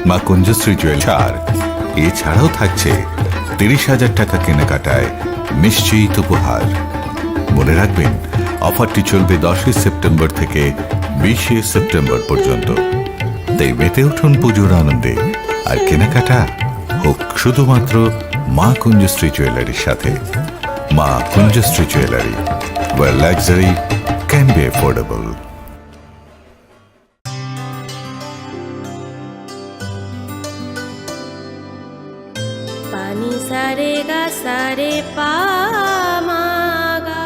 মা কুঞ্জশ্রী জুয়েলার্স এছাড়াও থাকছে 30,000 টাকা কেনাকাটায় নিশ্চিত উপহার। মনে রাখবেন, অফারটি চলবে 10 সেপ্টেম্বর থেকে 20 সেপ্টেম্বর পর্যন্ত। তাই মেতে উঠুন পুজোর আনন্দে, আর কেনাকাটা হোক শুধুমাত্র মা কুঞ্জশ্রী জুয়েলারির সাথে। মা কুঞ্জশ্রী jewellery, where luxury can be affordable. पानी सारे गा सारे पा मा गा।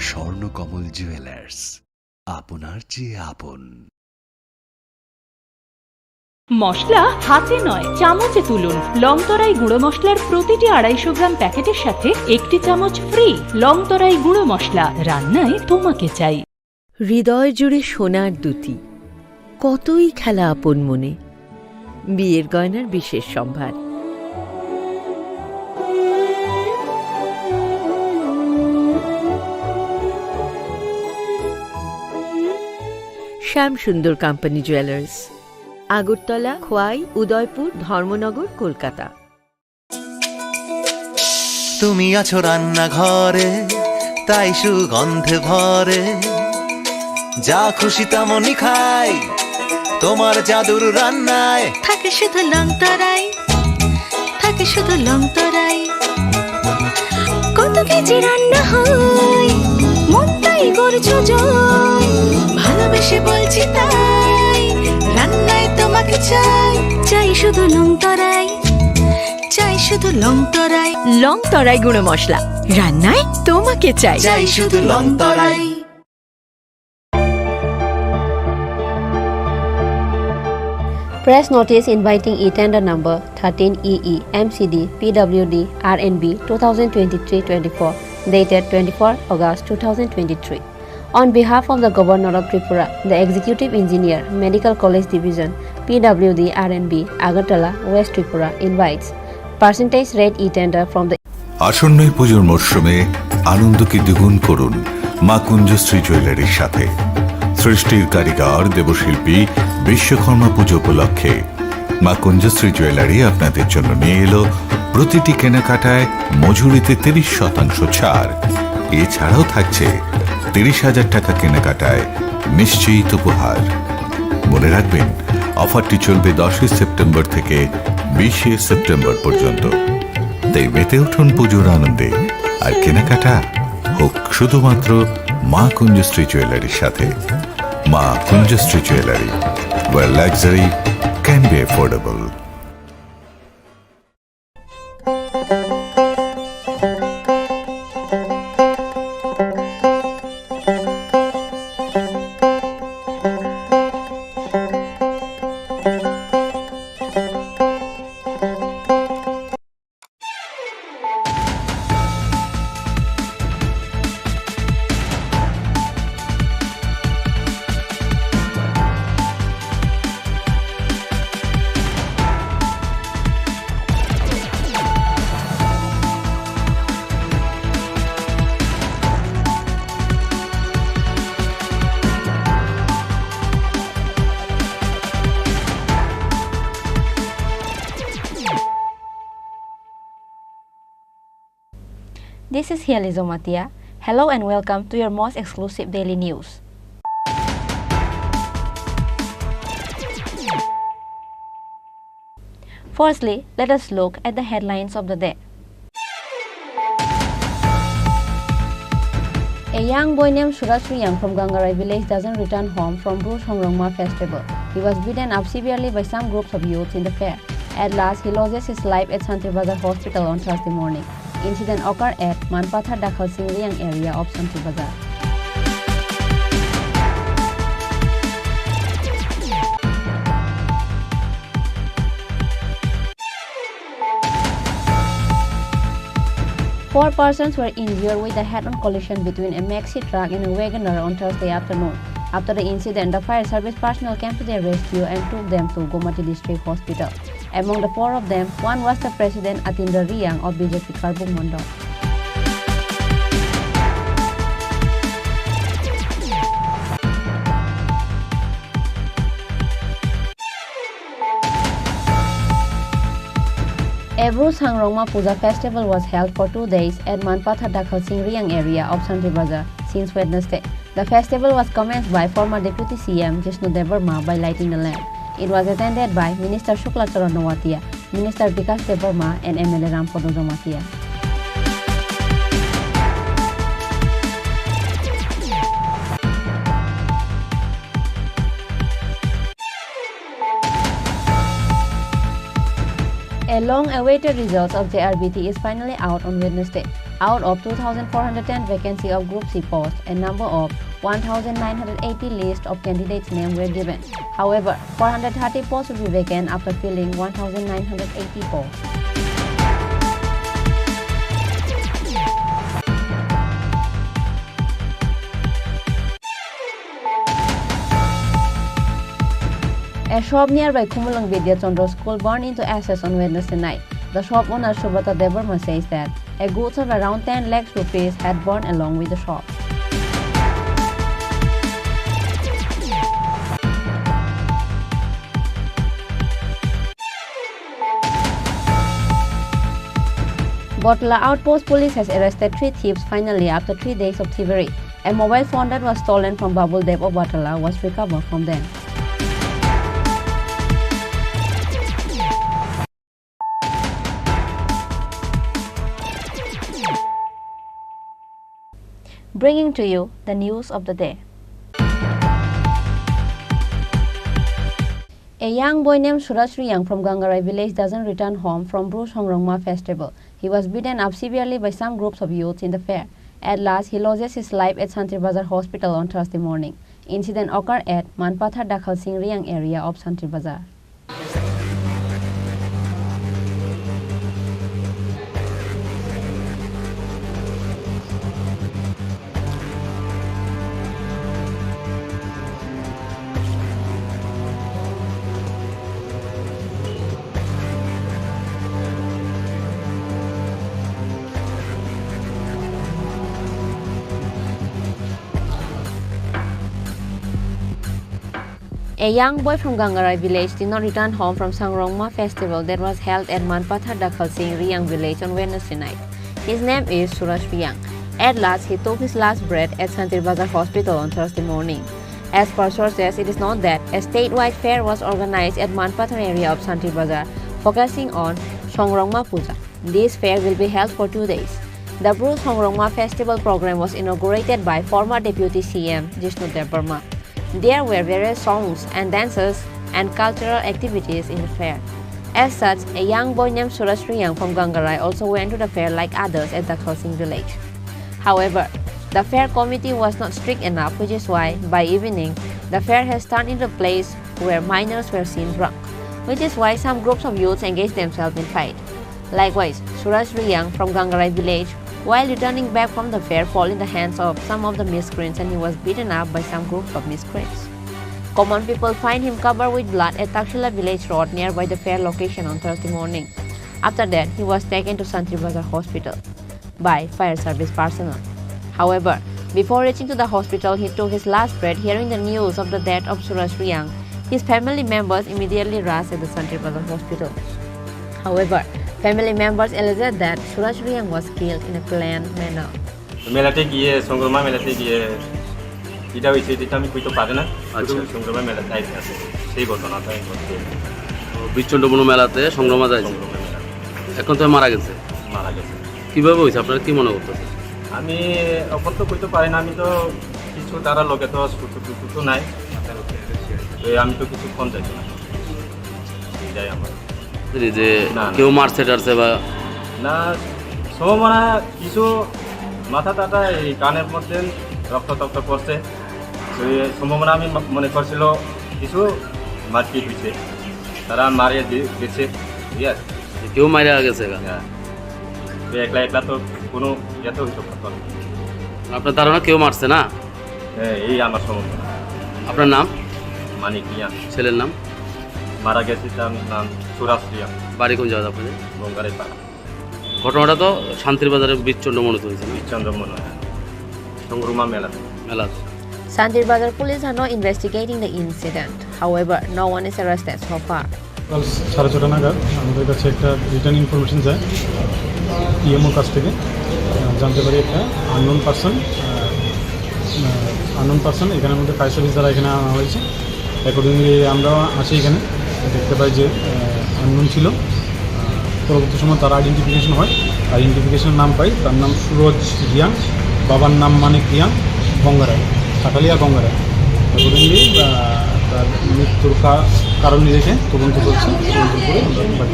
স্বর্ণকমল জুয়েলার্স, আপনার চেয়ে আপন। মশলা হাতে নয় চামচে তুলুন। লংতরাই গুঁড়ো মশলার প্রতিটি 250 গ্রাম প্যাকেটের সাথে 1টি চামচ ফ্রি। লংতরাই গুঁড়ো মশলা, রান্নায় তোমাকে চাই। হৃদয় জুড়ে সোনার দুটি, কতই খেলা আপন মনে। বিয়ের গয়নার বিশেষ সম্ভার। শ্যাম সুন্দর কোম্পানি জুয়েলার্স, আগরতলা, খোয়াই, উদয়পুর, ধর্মনগর, কলকাতা। তুমি আছো রান্নাঘরে, তাই সুগন্ধে ভরে, যা খুশি তেমনই খাই তোমার জাদুর রান্নায়। থাকে শুধু লংতরাই, থাকে শুধু লংতরাই। কত কেজি রান্না হয়, মন তাই করছো জয়। ভালোবেসে বলছি তাই, রান্নায় তোমাকে চাই। চাই শুধু লংতরাই, চাই শুধু লংতরাই। লংতরাই গুঁড়ো মশলা, রান্নায় তোমাকে চাই। চাই শুধু লংতরাই। Press notice inviting e-tender number 13EE MCD PWD RNB 2023-24 dated 24 August 2023. On behalf of the Governor of Tripura, the Executive Engineer, Medical College Division, PWD RNB, Agartala, West Tripura invites percentage rate e-tender from the আসন্ন পুজোর মরশুমে আনন্দকে দ্বিগুণ করুন মা কুঞ্জশ্রী জুয়েলারির সাথে। সৃষ্টির কারিগর দেবশিল্পী বিশ্বকর্মা পুজো উপলক্ষে মা কুঞ্জশ্রী জুয়েলারি আপনাদের জন্য নিয়ে এলো প্রতিটি কেনাকাটায় মজুরিতে 30% ছাড়। এছাড়াও থাকছে 30,000 টাকা কেনাকাটায় নিশ্চিত উপহার। মনে রাখবেন, অফারটি চলবে 10 সেপ্টেম্বর থেকে 20 সেপ্টেম্বর পর্যন্ত। তাই মেতে উঠুন পুজোর আনন্দে, আর কেনাকাটা হোক শুধুমাত্র মা কুঞ্জশ্রী জুয়েলারির সাথে। মা কুঞ্জশ্রী jewellery, where luxury can be affordable. This is Hializo Matia. Hello and welcome to your most exclusive daily news. Firstly, let us look at the headlines of the day. A young boy named Suraj Riyang from Gangarai village doesn't return home from Bruce Hongrongma festival. He was beaten up severely by some groups of youths in the fair. At last, he loses his life at Santibazar Hospital on Thursday morning. Incident occurred at Manpathar Dakhal Singh Riyang area of Santibazar. Four 4 persons were injured with a head-on collision between a maxi truck and a Wagoner on Thursday afternoon. After the incident, the fire service personnel came to their rescue and took them to Gomati District Hospital. Among the 4 of them, one was the President Atinder Riang of BJP Karbung Mondol. Ebru Sangrongma Puja festival was held for 2 days at Manpatha Dakhal Singh Riang area of Santri Bazar since Wednesday. The festival was commenced by former Deputy CM Jishnu Devarma by lighting the lamp. It was attended by Minister Shukla Charan Nawatia, Minister Vikas Devarma and MLA Rampodo Jomatia. A long-awaited result of JRBT is finally out on Wednesday. Out of 2,410 vacancy of Group C post, a number of 1,980 list of candidates' names were given. However, 430 posts will be vacant after filling 1,980 posts. A shop nearby Kumulang Vidya Chandra School burned into ashes on Wednesday night. The shop owner Subhata Devarma says that a goods of around 10 lakhs rupees had burned along with the shop. Botla Outpost Police has arrested 3 thieves finally after 3 days of thievery. A mobile phone that was stolen from Babul Dev of Botla was recovered from them. Bringing to you the news of the day. A young boy named Suraj Riyang from Gangarai village doesn't return home from Bruce Hongrongma festival. He was beaten up severely by some groups of youths in the fair. At last, he loses his life at Santri Bazar Hospital on Thursday morning. Incident occurred at Manpatha Dakhal Singh Riang area of Santri Bazar. A young boy from Gangarai village did not return home from Sangrongma festival that was held at Manpatha Dakhal Singh Riang village on Wednesday night. His name is Suraj Riyang. At last, he took his last breath at Santri Bazar Hospital on Thursday morning. As per sources, it is known that a statewide fair was organized at Manpatha area of Santri Bazar, focusing on Songrongma Puja. This fair will be held for 2 days. The Bruce Songrongma festival program was inaugurated by former Deputy CM Jishnu Devarma. There were various songs and dances and cultural activities in the fair. As such, a young boy named Suraj Riyang from Gangarai also went to the fair like others at Dakhal Singh village. However, the fair committee was not strict enough, which is why, by evening, the fair has turned into a place where minors were seen drunk, which is why some groups of youths engaged themselves in fight. Likewise, Suraj Riyang from Gangarai village, while returning back from the fair, fell in the hands of some of the miscreants and he was beaten up by some groups of miscreants. Common people find him covered with blood at Takshila village road nearby the fair location on Thursday morning. After that, he was taken to Santri Bazar Hospital by fire service personnel. However, before reaching to the hospital, he took his last breath. Hearing the news of the death of Suraj Riyang, his family members immediately rushed at the Santri Bazar Hospital. However, family members alleged that Suraj Riyang was killed in a planned manner. মেলাতে গিয়ে সংগ্রামা মেলাতে গিয়ে এটা হয়েছে যেটা আমি কইতে পারি না সংগ্রামা মেলাতে আছে সেই ঘটনাটা ঘটছে বিচ্ছন্নবন মেলাতে সংগ্রামা যায় এখন তো মারা গেছে কিভাবে হয়েছে আপনারা কি মনে করতেছেন? আমি এখন তো কইতে পারি না, আমি তো কিছু তারা লোকে তো সুতো নাই, আমি তো কিছু ফোন চাইছি না যাই আমার যে কেউ মারছে টারছে বা না সম্ভাবনা কিছু মাথা টাটা এই কানের মধ্যে রক্ত টক্ত পড়ছে, সম্ভাবনা আমি মনে করছিল কিছু মারপিট হয়েছে, তারা মারিয়ে গেছে, ঠিক আছে, কেউ মারা গেছে একলা একলা তো কোনো ইয়েতে হইতে পারতো না। আপনার ধারণা কেউ মারছে না? হ্যাঁ, এই আমার সম্বন্ধে। আপনার নাম? মানিক রিয়া। ছেলের নাম? মারা গেছে তার নাম সুরাজ রিয়া। বাড়ি কোন জায়গা আপনাদের? গঙ্গারে পাড়া। ঘটনাটা তো শান্তির বাজারে বীরচন্দ্র মনোতে হয়েছে না? বিচন্দ্র মনে হয় সংগ্রুমা মেলাতে। Santir Bazar police are now investigating the incident. However, no one is arrested so far. কাল 6:30 নাগাদ আমাদের কাছে একটা রিটার্ন ইনফরমেশন যায় ইএমওর কাছ থেকে। জানতে পারি একটা আননোন পার্সন এখানের মধ্যে ফায়ার সার্ভিস দ্বারা এখানে আনা হয়েছে। অ্যাকর্ডিংলি আমরাও আসি এখানে, দেখতে পাই যে আননোন ছিল। পরবর্তী সময় তার আইডেন্টিফিকেশন হয়, আইডেন্টিফিকেশনের নাম পাই, তার নাম সুরজ রিয়াং, বাবার নাম মানিক রিয়াং, গঙ্গারায়, কাটালিয়া গঙ্গারায়। অ্যাকর্ডিংলি তার মৃত্যুর কারণ দেখে তদন্ত করছে, তদন্ত করে আমরা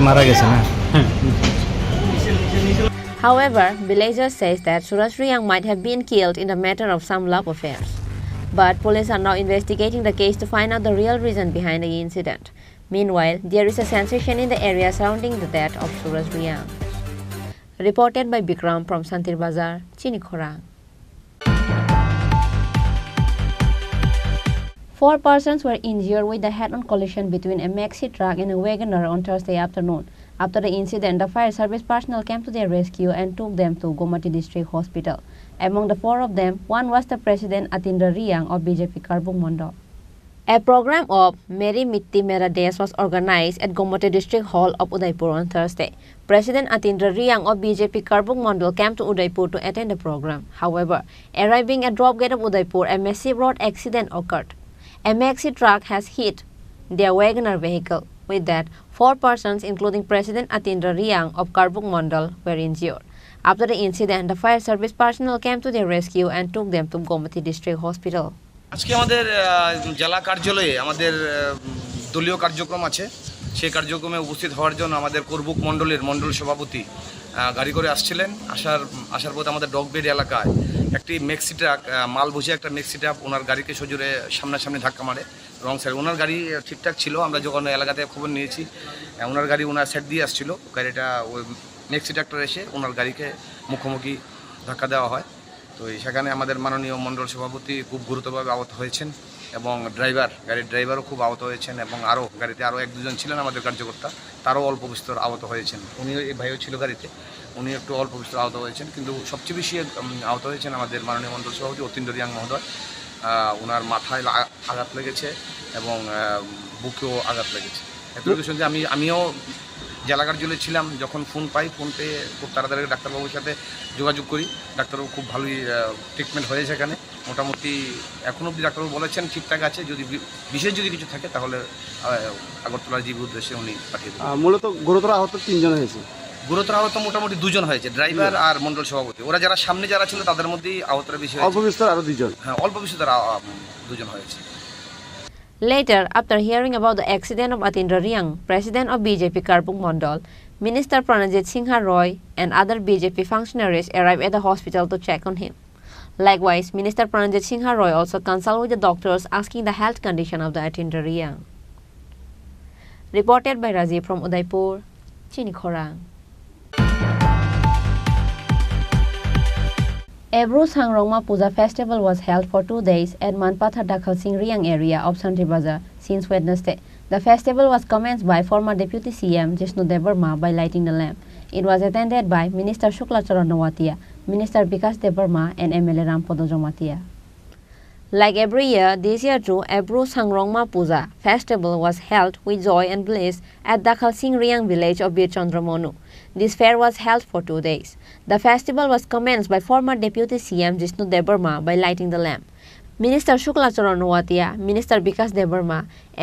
মারা গেছে না। হ্যাঁ। However, villagers says that Suraj Riyang might have been killed in the matter of some love affairs. But police are now investigating the case to find out the real reason behind the incident. Meanwhile, there is a sensation in the area surrounding the death of Suraj Riyang. Reported by Bikram from Santir Bazar, Chini Khorang. 4 persons were injured with the head-on collision between a maxi truck and a Wagoner on Thursday afternoon. After the incident, the fire service personnel came to their rescue and took them to Gomati District Hospital. Among the 4 of them, one was the President Atindra Riyang of BJP Karbung Mandal. A program of Meri Mitti Mera Desh was organized at Gomati District Hall of Udaipur on Thursday. President Atindra Riyang of BJP Karbung Mandal came to Udaipur to attend the program. However, arriving at drop gate of Udaipur, a massive road accident occurred. A maxi truck has hit their Wagoner vehicle. With that, 4 persons, including President Atindra Riyang of Karbung Mandal, were injured. After the incident, the fire service personnel came to their rescue and took them to Gomati District Hospital. আজকে আমাদের জেলা কার্যালয়ে আমাদের দলীয় কার্যক্রম আছে। সেই কার্যক্রমে উপস্থিত হওয়ার জন্য আমাদের করবুক মণ্ডলের মণ্ডল সভাপতি গাড়ি করে আসছিলেন। আসার পথে আমাদের ডগবেড এলাকায় একটি ম্যাক্সি ট্রাক মাল বুঝে একটা ম্যাক্সি ট্রাক ওনার গাড়িকে সজোরে সামনাসামনি ধাক্কা মারে রং সাইড। ওনার গাড়ি ঠিকঠাক ছিল, আমরা যখন এলাকাতে খবর নিয়েছি ওনার গাড়ি ওনার সাইড দিয়ে আসছিল, গাড়িটা ওই ম্যাক্সি ট্রাক্টর এসে ওনার গাড়িকে মুখোমুখি ধাক্কা দেওয়া হয়। তো সেখানে আমাদের মাননীয় মণ্ডল সভাপতি খুব গুরুতরভাবে আহত হয়েছেন এবং গাড়ির ড্রাইভারও খুব আহত হয়েছেন এবং গাড়িতে আরও 1-2 ছিলেন আমাদের কার্যকর্তা, তারও অল্প বিস্তর আহত হয়েছেন। উনিও এই ভাইও ছিল গাড়িতে, উনি একটু অল্প বিস্তর আহত হয়েছেন, কিন্তু সবচেয়ে বেশি আহত হয়েছেন আমাদের মাননীয় মণ্ডল সভাপতি অতীন্দ্র রিয়াং মহোদয়। ওনার মাথায় আঘাত লেগেছে এবং বুকেও আঘাত লেগেছে। এতটুকু শুনতে আমিও জেলা কার্যালয়ে ছিলাম, যখন ফোন পেয়ে খুব তাড়াতাড়ি ডাক্তারবাবুর সাথে যোগাযোগ করি। ডাক্তারবাবু খুব ভালোই ট্রিটমেন্ট হয়েছে এখানে, মোটামুটি এখনও অবধি ডাক্তারবাবু বলেছেন ঠিকঠাক আছে, যদি বিশেষ কিছু থাকে তাহলে আগরতলা জিবি উদ্দেশ্যে উনি পাঠিয়ে দেবেন। মূলত গুরুতর আহত 3 জন হয়েছে। গুরুতর আহত মোটামুটি 2 জন হয়েছে, ড্রাইভার আর মণ্ডল সভাপতি। ওরা যারা সামনে যারা ছিল তাদের মধ্যেই আহতরা বেশি হয়েছে। অল্প বিস্তর আরও 2 জন। হ্যাঁ, অল্প বিস্তর 2 জন হয়েছে। Later, after hearing about the accident of Atindra Riyang, President of BJP Karbung Mandal, Minister Pranajit Singha Roy and other BJP functionaries arrived at the hospital to check on him. Likewise, Minister Pranajit Singha Roy also consulted with the doctors asking the health condition of the Atindra Riyang. Reported by Rajiv from Udaipur, Chini Khorang. Ebru Sangrongma Puja festival was held for 2 days at Manpatha Dakhal Singh Riyang area of Santir Bazar since Wednesday. The festival was commenced by former Deputy CM Jishnu Devarma by lighting the lamp. It was attended by Minister Shukla Charan Nawatia, Minister Bikas Devarma and MLA Rampodo Jomatia. Like every year, this year too, Ebru Sangrongma Puja festival was held with joy and bliss at Dakhal Singh Riyang village of Bir Chandramonu. This fair was held for 2 days. The festival was commenced by former Deputy CM Jishnu Devarma by lighting the lamp. Minister Shukla Charan Nawatia, Minister Bikas Devarma,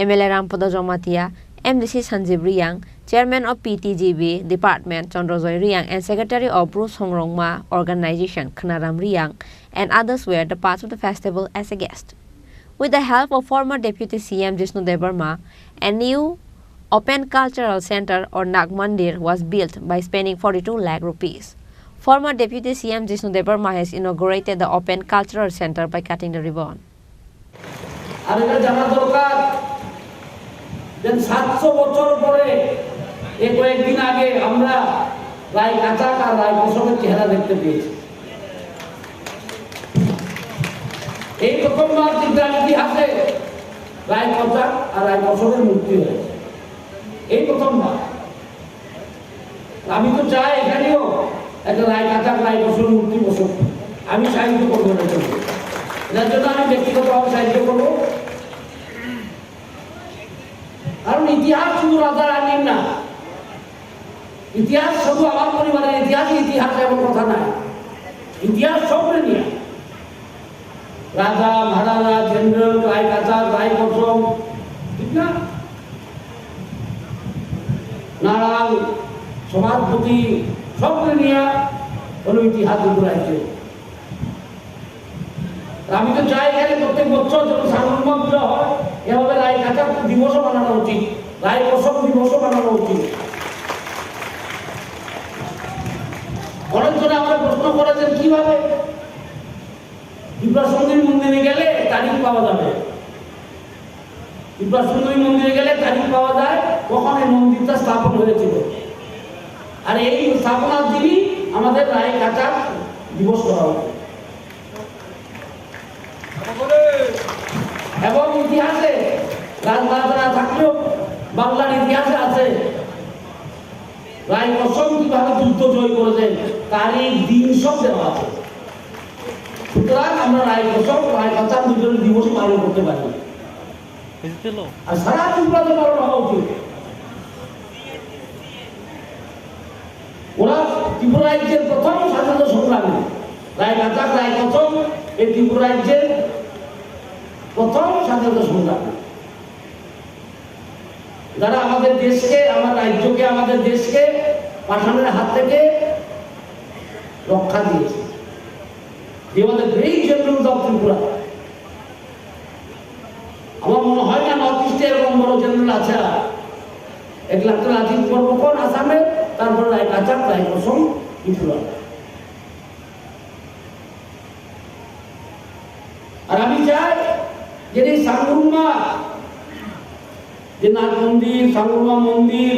MLA Rampodo Jomatia, MDC Sanjeev Riyang, Chairman of PTGB Department Chandrojoy Riyang and Secretary of Bru Songrongma Organization Khnaram Riyang and others were the part of the festival as a guest. With the help of former Deputy CM Jishnu Devarma, a new Open Cultural Center or Nag Mandir was built by spending 42 lakh rupees. Former Deputy CM Jishnu Devarma has inaugurated the Open Cultural Center by cutting the ribbon. 700 বছর পরে কয়েকদিন আগে আমরা রায় কাচাক আর রায় কোসমের চেহারা দেখতে পেয়েছি। এই প্রথমবার ত্রিপুরার ইতিহাসে রায় কাচাক আর রায় কোসমের মূর্তি হয়েছে, এই প্রথমবার। আমি তো চাই এখানেও একটা রায় কাচাক রায় কোসমের মূর্তি বসুক, আমি সাহায্য করবো এটার জন্য, এটার জন্য আমি ব্যক্তিগতভাবে সাহায্য করবো। কারণ ইতিহাস শুধু রাজা রানীর না, ইতিহাস শুধু আমার পরিবারের ইতিহাস, ইতিহাস এমন কথা নাই, ইতিহাস সবরে নিয়ে রাজা মহারাজা জেনারেল রায় কাচাক রায় কোসম, ঠিক না, নারায়ণ সমাজপতি সবরে নিয়ে হলো ইতিহাস রাজ্যে। আমি তো চাই এখানে প্রত্যেক বছর যখন সার্বভৌম পূজা হয় এভাবে রায় কাচাক দিবসও বানানো উচিত, রায় কোসম দিবসও বানানো উচিত। অনেকজনে আমরা প্রশ্ন করেছেন কিভাবে ত্রিপুরা সুন্দরী মন্দিরে গেলে তারিখ পাওয়া যাবে, ত্রিপুরা সুন্দরী মন্দিরে গেলে তারিখ পাওয়া যায় কখন এই মন্দিরটা স্থাপন হয়েছিল, আর এই স্থাপনার দিনই আমাদের রায় কাচাক দিবস করা হবে। এবং ইতিহাসে রাজরাজারা থাকলেও বাংলার ইতিহাসে আছে রায় কোসম কিভাবে যুদ্ধ জয় করেছেন তারিখ দিন সব দেওয়া আছে। সুতরাং আমরা রায় কোসম রায় কাচাক দুজনের দিবস পালন করতে পারি, আর সারা ত্রিপুরাতে পালন হওয়া উচিত। ওরা ত্রিপুরা রাজ্যের প্রথম স্বাধীনতা সংগ্রামী রায় কাচাক রায় কোসম এই ত্রিপুরা রাজ্যের প্রথম স্বাধীনতা সংগ্রামী, যারা আমাদের দেশকে, আমার রাজ্যকে, আমাদের দেশকে পাঠানের হাত থেকে রক্ষা দিয়েছে। They were the great generals of Tripura. আমার মনে হয় না নর্থ ইস্টে এরকম বড় জেনারেল আছে, এক লাখ রাজীব বর্মকর আসামে, তারপর রায় কাচাক রায় কোসম ত্রিপুরা। আর আমি চাই যে এই সাংরুমা যে নাট মন্দির, সাংরুমা মন্দির,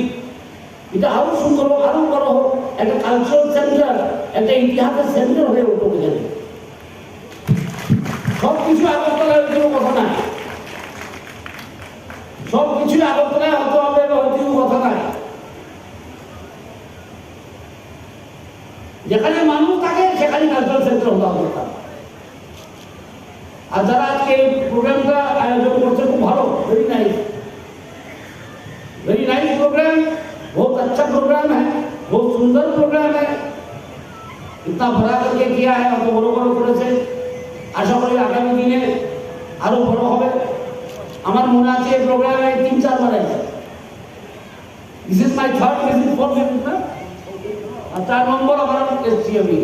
এটা আরো সুন্দর হোক, আরো বড় হোক, একটা কালচারাল সেন্টার, একটা ইতিহাসের সেন্টার হয়ে উঠতে গেলে সবকিছু আগরতলার কোনো কথা নাই, সবকিছু আগরতলায় হতে হবে হয়তো কথা নাই। যেখানে মানুষ থাকে সেখানে কালচারাল সেন্টার হতে হবে। আর যারা আজকে এই প্রোগ্রামটা আয়োজন করছে খুব ভালো, वेरी नाइस प्रोग्राम, बहुत अच्छा प्रोग्राम है, बहुत सुंदर प्रोग्राम है, इतना बड़ा करके किया है, অত বড় বড় করেছে। আশা করি আগামী দিনে আরো বড় হবে। আমার মনে আছে এই প্রোগ্রামে 3-4 বার আছে। This is my third visit, fourth visit না, আর 4 নম্বর আমার এসছি আমি।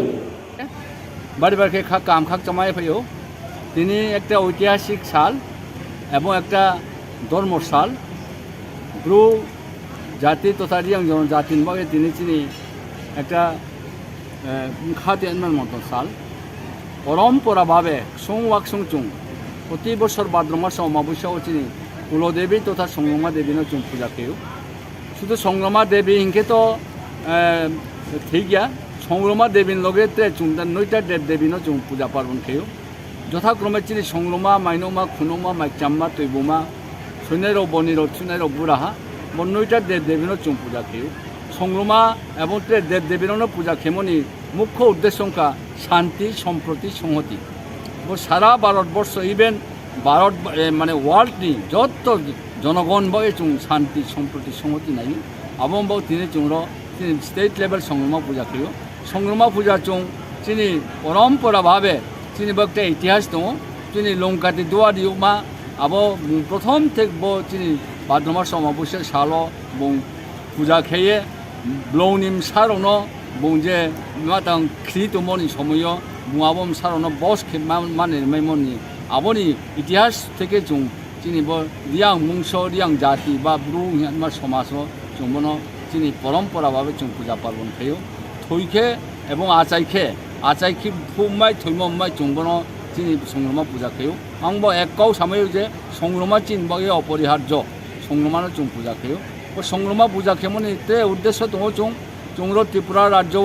বাড়ি বাড়ি কাম খাক জমাই ফেও তিনি একটা ঐতিহাসিক সাল এবং একটা ধর্মর সাল ব্রু জাতি তথা রিয়াং জনজাতির মধ্যে তিনি একটা খাতের মতো সাল পরম্পরাভাবে সংওয়াক সংচুং প্রতি বছর ভাদ্র মাসে অমাবস্যাও চিনি কুলদেবী তথা সংগ্রামা দেবীর চুং পূজা খেয়েও শুধু সংগ্রামা দেবী হিংকে তো ঠিক গিয়া সংগ্রামা দেবীর লগে চুংটা 9টা দেব দেবীর চুং পূজা পার্বণ খেয়েও যথাক্রমে চিনি সংগ্রামা মাইনমা খুনমা মাইচাম্মা তৈবমা সৈন্যেরও বনির সুনেরও বুড়াহা 9টা দেব দেবীর চুং পূজা খেয়েও সংগ্রামা এবং দেব দেবীর পূজা খেমনি মুখ্য উদ্দেশ্যঙ্কা শান্তি সম্প্রতি সংহতি সারা ভারতবর্ষ ইভেন ভারত মানে ওয়ার্ল্ডনি যত জনগণ বয়ে চুং শান্তি সম্প্রতি সংহতি নাই আবম বাউ তিনি চুংর তিনি স্টেট লেভেল সংগ্রামা পূজা খেয়েও সংগ্রামা পূজা চুং তিনি পরম্পরাভাবে তিনি একটা ইতিহাস দো তিনি লঙ্কাতে দুয়ারি মা আবো প্রথম থেকে তিনি ভাদ্র মাস অমাবস্যা সালো বং পূজা খেয়ে ব্লৌনিম সারনো বং যে মাতাং খ্রি তুমনি সময় বুয়াবম সারনো বস খে মানে মেমনি আবনি ইতিহাস থেকে চুং তিনি রিয়াং মুংস রিয়াং জাতি বা ব্রু হিয়ানমা সমাজ চুম্বন তিনি পরম্পরাভাবে চুং পূজা পার্বণ খেয়েও থইখে এবং আচাইখি ফুমাই থৈমাই চুম্বন তিনি সংগ্রামা পূজা খেয়েও আংব একাও সাময়িক যে সংগ্রামা চিনবাগে অপরিহার্য সংগ্রামানো চুং পূজা খেয়েও ও সংগ্রামা পূজা খেমনি তে উদ্দেশ্য দো চুং চুংরো ত্রিপুরা রাজ্য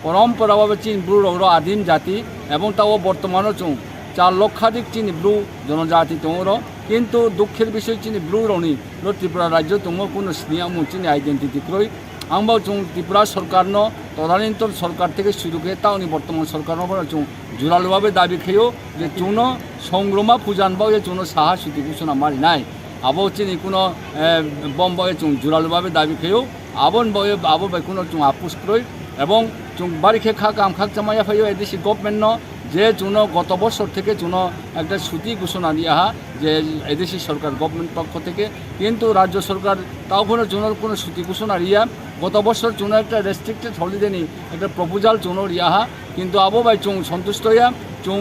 পরম্পরাভাবে চীন ব্লু রৌর আদিম জাতি এবং তাও বর্তমানও চুং 4 লক্ষাধিক চীন ব্লু জনজাতি তোমর কিন্তু দুঃখের বিষয় চীন ব্লু রনি ত্রিপুরা রাজ্য তোমার কোনো স্নেহাম চীন আইডেন্টিটি ক্রয় आंबो चुं त्रिपुरा सरकारनो तदानीन्तन सरकार থেকে শুরু করে তাওনি বর্তমান সরকারনো চুং জোরালোভাবে দাবি খেয়েও যে চুনো সংগ্রামা পূজানবাও যে চুনো সাহা সুতি ঘোষণা মারি নাই আবো চিনি কোনো বম্বয়ে চুং জোরালোভাবে দাবি খেয়েও আবন বয়ে আবো বাই কোনো চুং আপুস ক্রয় এবং চুং বাড়ি খে খা কাম খাক জামাইয়া ফাইও এদেশি গভর্নমেন্ট যে চুনো গত বছর থেকে চুনো একটা সুতি ঘোষণা দিয়া যে এদেশি সরকার গভর্নমেন্ট পক্ষ থেকে কিন্তু রাজ্য সরকার তাও কোনো চুনোর কোনো সুতি ঘোষণা রিয়া গত বছর চুনো একটা রেস্ট্রিক্টেড হলিডে নি একটা প্রপোজাল চুনো রিয়াহা কিন্তু আবো বাই চুং সন্তুষ্ট হইয়া চুং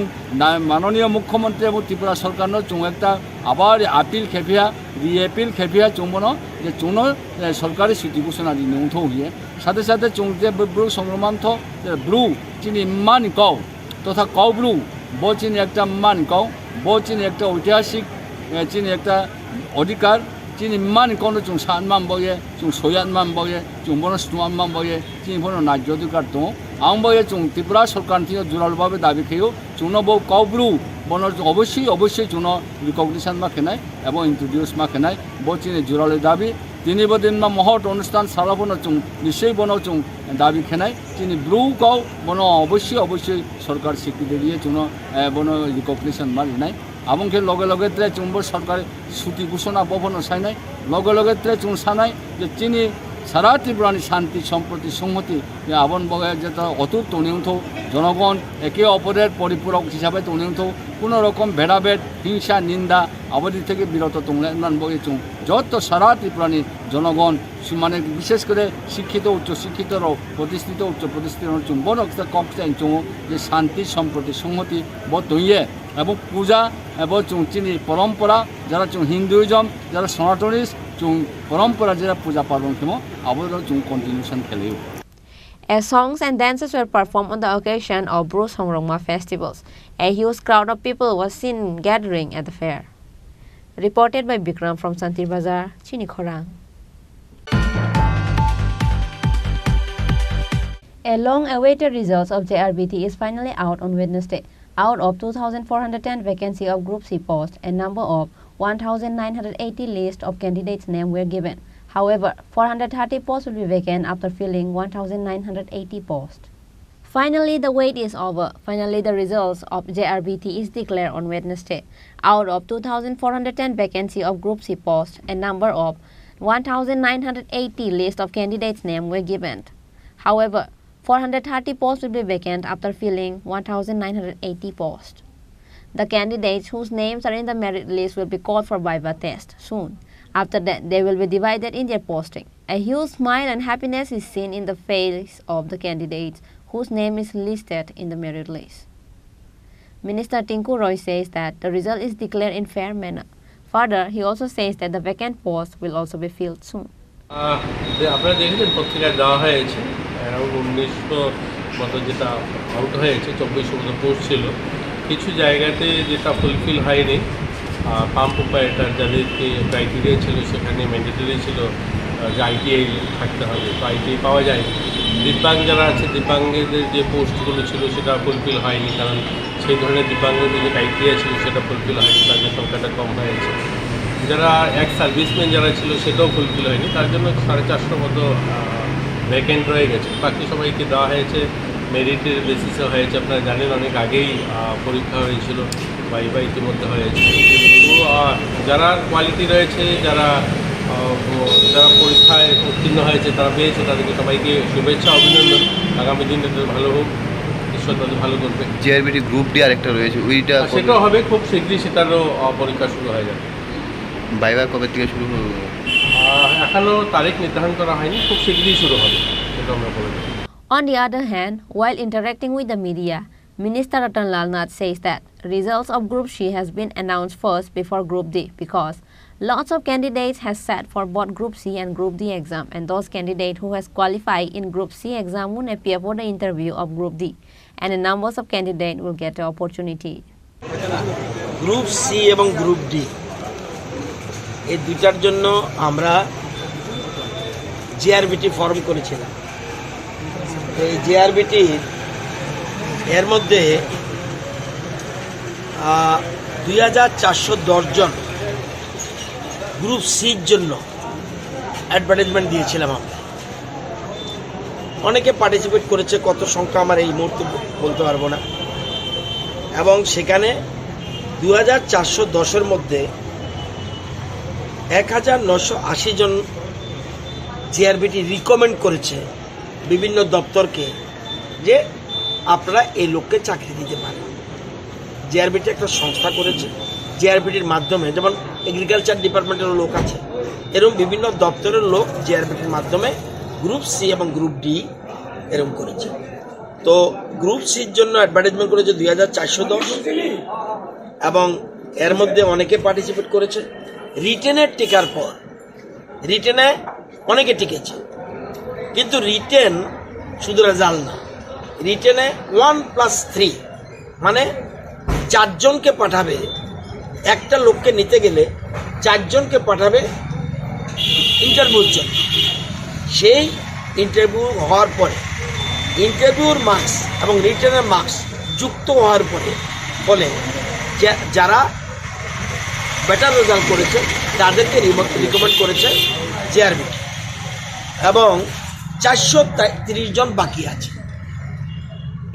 মাননীয় মুখ্যমন্ত্রী এবং ত্রিপুরা সরকার চুং একটা আবার আপিল খেপিয়া রিএপিল খেপিয়া চুম্বনো যে চুনো সরকারি সুতি ঘোষণা দিয়ে উঠো হইয়ে সাথে সাথে চুং যে ব্লু সংগ্রামান্থ ব্লু চিনি মান কও তথা কও ব্লু বো চিনি একটা মান কও বো চিনি একটা ঐতিহাসিক চিনি একটা অধিকার চিনি মান কোনো চুং সানমান বয়ে চুং সয়ানমান বয়ে চুং বনো স্নুয়ানমান বয়ে চিনি বনো ন্যায্য অধিকার দো আম বয়ে চুং ত্রিপুরা সরকার থেকে জোরালোভাবে দাবি খেয়েও চুনো বউ কব্রু বনো অবশ্যই চুনো রিকগনিশন মা খেনাই এবং ইন্ট্রোডিউস মা খেনাই বো চিনি জোরালো দাবি তিনি বদিন মা মহৎ অনুষ্ঠান সারাবনো চুং নিশ্চয়ই বনো চুং দাবি খেনাই চিনি ব্লু কও বনো অবশ্যই সরকার স্বীকৃতি দিয়ে চুনো বনো রিকগনিশন মা লিনাই এমনকি লগে লগে চুম্ব সরকার সুতি ঘোষণা ববন সাইনাই লগে লগে চুং সানাই যে চিনি সারা ত্রিপুরানি শান্তি সম্প্রতি সংহতি আবন বগে যেটা অতুট তনিউথ জনগণ একে অপরের পরিপূরক হিসাবে তনিউথ কোনো রকম ভেদাভেদ হিংসা নিন্দা আবদি থেকে বিরত তোমলান বগে চুং যত সারা ত্রিপুরানি জনগণ মানে বিশেষ করে শিক্ষিত উচ্চ শিক্ষিত প্রতিষ্ঠিত উচ্চ প্রতিষ্ঠিত চুং বন কমচাইন চুং যে শান্তি সম্প্রতি সংহতি ব তৈয়ে এবং পূজা এবং চুং চিনি পরম্পরা যারা চুং হিন্দুইজম যারা সনাতনিস চুং পরম্পরা যারা পূজা পার্বণ খেমো আবার চুং কন্টিনিউশন খেলেও As songs and dances were performed on the occasion of Bru Songrongma festivals, a huge crowd of people was seen gathering at the fair. Reported by Bikram from Santir Bazar, Chini Khorang. A long-awaited results of JRBT is finally out on Wednesday. Out of 2,410 vacancy of Group C post, a number of 1,980 list of candidates' names were given. However, 430 posts will be vacant after filling 1,980 posts. Finally, the wait is over. Finally, the results of JRBT is declared on Wednesday. Out of 2,410 vacancy of Group C post, a number of 1,980 list of candidates' names were given. However, 430 posts will be vacant after filling 1,980 posts. The candidates whose names are in the merit list will be called for Viva test soon. After that, they will be divided in their posting. A huge smile and happiness is seen in the face of the candidates whose name is listed in the merit list. Minister Tinku Roy says that the result is declared in fair manner. Further, he also says that the vacant posts will also be filled soon. আপনারা দেখেছেন পত্রিকায় দেওয়া হয়েছে around 1900 মতো যেটা out হয়েছে 2400 মতো post ছিল কিছু জায়গাতে যেটা ফুলফিল হয়নি পাম্প অপারেটার যাদেরকে ক্রাইটেরিয়া ছিল সেখানে ম্যান্ডেটরি ছিল যে আইটিআই থাকতে হবে তো আইটিআই পাওয়া যায়নি দিব্যাঙ্গ যারা আছে দিব্যাঙ্গদের যে পোস্টগুলো ছিল সেটা ফুলফিল হয়নি কারণ সেই ধরনের দিব্যাঙ্গদের যে ক্রাইটেরিয়া ছিল সেটা ফুলফিল হয়নি তাদের সংখ্যাটা কম হয়েছে যারা এক্স সার্ভিসম্যান যারা ছিল সেটাও ফুলফিল হয়নি তার জন্য 450 মতো ভ্যাকেন্ট রয়ে গেছে বাকি সবাইকে দেওয়া হয়েছে মেরিটের বেসিসে হয়েছে আপনারা জানেন অনেক আগেই পরীক্ষা হয়েছিল ভাইবা ইতিমধ্যে হয়েছে তো যারা কোয়ালিটি রয়েছে যারা পরীক্ষায় উত্তীর্ণ হয়েছে তারা পেয়েছে তাদেরকে সবাইকে শুভেচ্ছা অভিনন্দন আগামী দিন এটা ভালো হোক ঈশ্বর তাদের ভালো করবে জিআরবিটি গ্রুপ ডি আরেকটা রয়েছে ওইটা সেটাও হবে খুব শীঘ্রই সেটারও পরীক্ষা শুরু হয়ে যাবে ভাইবা কবে থেকে শুরু হবে এখনও তারিখ নির্ধারণ করা হয়নি খুব শীঘ্রই শুরু হবে সেটা আমরা বলে দেবো On the other hand, while interacting with the media, Minister Ratan Lal Nath says that results of Group C has been announced first before Group D because lots of candidates has sat for both Group C and Group D exam and those candidates who has qualified in Group C exam won't appear for the interview of Group D and the numbers of candidates will get the opportunity. Group C এবং Group D এই দুটার জন্য আমরা GRBT form করেছিলাম তো এই জেআরবিটির এর মধ্যে 2410 জন গ্রুপ সির জন্য অ্যাডভার্টাইজমেন্ট দিয়েছিলাম আমরা। অনেকে পার্টিসিপেট করেছে, কত সংখ্যা আমার এই মুহূর্তে বলতে পারবো না। এবং সেখানে 2410-এর মধ্যে 1980 জন জিআরবিটি রিকমেন্ড করেছে বিভিন্ন দপ্তরকে যে আপনারা এই লোককে চাকরি দিতে পারেন। জিআরবিটি একটা সংস্থা করেছে, জিআরবিটির মাধ্যমে, যেমন এগ্রিকালচার ডিপার্টমেন্টের লোক আছে, এরকম বিভিন্ন দপ্তরের লোক জিআরবিটির মাধ্যমে গ্রুপ সি এবং গ্রুপ ডি এরকম করেছে। তো গ্রুপ সির জন্য অ্যাডভার্টাইজমেন্ট করেছে 2410, এবং এর মধ্যে অনেকে পার্টিসিপেট করেছে। রিটেনের টিকার পর রিটেনে অনেকে টিকেছে, কিন্তু রিটেন শুধু রেজাল্ট না, রিটেনে 1+3 মানে 4 জনকে পাঠাবে। একটা লোককে নিতে গেলে 4 জনকে পাঠাবে ইন্টারভিউর জন্য। সেই ইন্টারভিউ হওয়ার পরে ইন্টারভিউর মার্কস এবং রিটেনের মার্কস যুক্ত হওয়ার পরে ফলে যারা বেটার রেজাল্ট করেছে তাদেরকে রিকমেন্ড করেছে জিআরবি, এবং 430 জন বাকি আছে।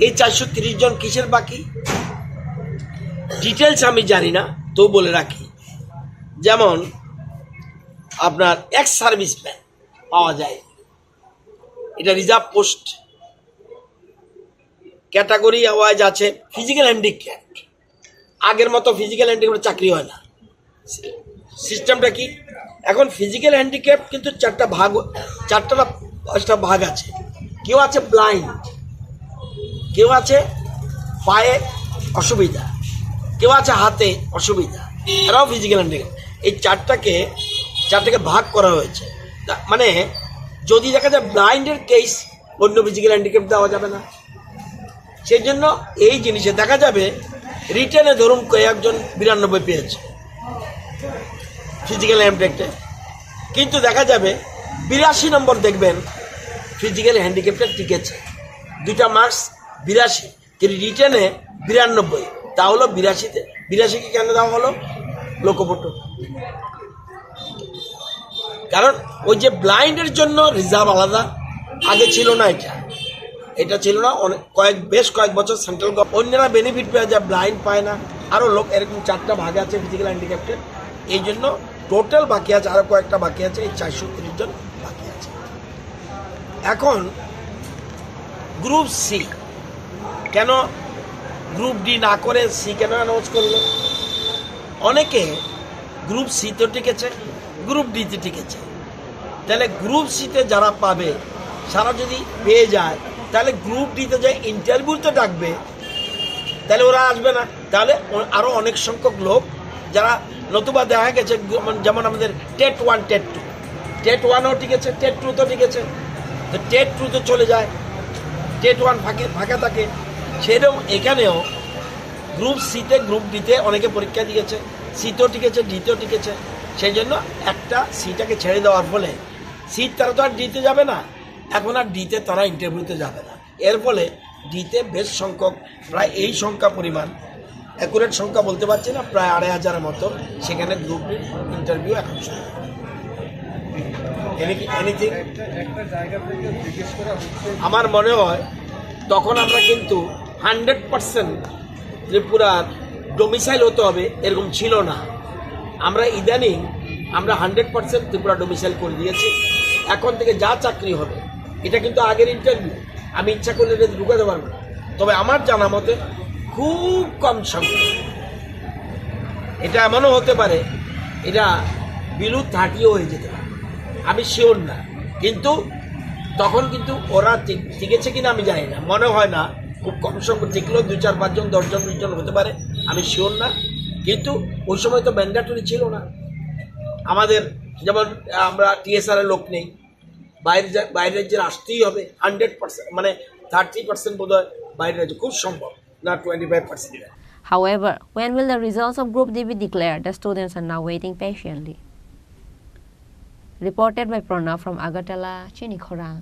এই 430 জন কিসের বাকি ডিটেলস আমি জানি না, তো বলে রাখি, যেমন আপনার এক্স সার্ভিসম্যান পাওয়া যায়, এটা রিজার্ভ পোস্ট ক্যাটাগরি ওয়াইজ আছে। ফিজিক্যাল হ্যান্ডিক্যাপ, আগের মতো ফিজিক্যাল হ্যান্ডিক্যাপের চাকরি হয় না। সিস্টেমটা কি, এখন ফিজিক্যাল হ্যান্ডিক্যাপ কিন্তু 4টা ভাগ আছে। কেউ আছে ব্লাইন্ড, কেউ আছে পায়ে অসুবিধা, কেউ আছে হাতে অসুবিধা, এরাও ফিজিক্যাল হ্যান্ডিক্যাপ। এই চারটাকে ভাগ করা হয়েছে। মানে যদি দেখা যায় ব্লাইন্ডের কেস, অন্য ফিজিক্যাল হ্যান্ডিক্যাপ দেওয়া যাবে না। সেই জন্য এই জিনিসে দেখা যাবে রিটেনে ধরুন কয়েকজন 92 পেয়েছে ফিজিক্যাল হ্যান্ডিক্যাপে, কিন্তু দেখা যাবে 82 নম্বর দেখবেন ফিজিক্যাল হ্যান্ডিক্যাপটা টিকেছে, 2টা মার্কস 82, কিন্তু রিটেনে 92। তাহলে 82কে কেন দেওয়া হলো লোকোপটো? কারণ ওই যে ব্লাইন্ডের জন্য রিজার্ভ আলাদা, আগে ছিল না, এটা ছিল না। বেশ কয়েক বছর সেন্ট্রাল গভর্নমেন্ট অন্যরা বেনিফিট পেয়ে যায়, ব্লাইন্ড পায় না। আরও লোক এরকম 4টা ভাগে আছে ফিজিক্যাল হ্যান্ডিক্যাপ্টেড। এই জন্য টোটাল বাকি আছে, আরও কয়েকটা বাকি আছে, এই 430 জন বাকি আছে। এখন গ্রুপ সি কেন, গ্রুপ ডি না করে সি কেন অ্যানাউন্স করলো? অনেকে গ্রুপ সি তো টিকেছে, গ্রুপ ডিতে টিকেছে, তাহলে গ্রুপ সিতে যারা পাবে সারা যদি পেয়ে যায়, তাহলে গ্রুপ ডিতে যে ইন্টারভিউতে ডাকবে, তাহলে ওরা আসবে না। তাহলে আরও অনেক সংখ্যক লোক যারা, নতুবা দেখা গেছে যেমন আমাদের টেট 1 টেট 2, টেট 1ও টিকেছে, টেট 2 তো টিকেছে, তো টেট 2 তো চলে যায়, টেট 1 ফাঁকা থাকে। সেরকম এখানেও গ্রুপ সিতে গ্রুপ ডিতে অনেকে পরীক্ষা দিয়েছে, সিতেও টিকেছে, ডিতেও টিকেছে। সেই জন্য একটা সিটাকে ছেড়ে দেওয়ার ফলে সিট তারা তো আর ডিতে যাবে না, এখন আর ডিতে তারা ইন্টারভিউতে যাবে না। এর ফলে ডিতে বেশ সংখ্যক, প্রায় এই সংখ্যা পরিমাণ, অ্যাকুরেট সংখ্যা বলতে পারছি না, প্রায় 2500-এর মতো সেখানে গ্রুপ ডির ইন্টারভিউ এখন শুরু। এনিথিং আমার মনে হয় তখন আমরা কিন্তু 100% ত্রিপুরার ডোমিসাইল হতে হবে এরকম ছিল না। আমরা ইদানিং 100% ত্রিপুরা ডোমিসাইল করে দিয়েছি। এখন থেকে যা চাকরি হবে, এটা কিন্তু আগের ইন্টারভিউ, আমি ইচ্ছা করলে এটা ঢুকাতে পারবো না। তবে আমার জানা মতে খুব কম সংখ্যা, এটা এমনও হতে পারে এটা বিলু 30ও হয়ে যেতে পারে, আমি শিওর না। কিন্তু তখন কিন্তু ওরা টিকেছে কিনা আমি জানি না, মনে হয় না, খুব কম সংখ্যক টিকলেও 2, 4, 5 জন 10 জন 20 জন হতে পারে, আমি শিওর না। কিন্তু ওই সময় তো ম্যান্ডেটরি ছিল না আমাদের, যেমন আমরা টিএসআর এর লোক নেই, বাইরের রাজ্যের আসতেই হবে 100%, মানে 30% বোধ হয় বাইরের রাজ্য, খুব সম্ভব না 25%। However, when will the results of Group D be declared? The students are now waiting patiently. Reported by Pranav from Agartala, Chini Khorang.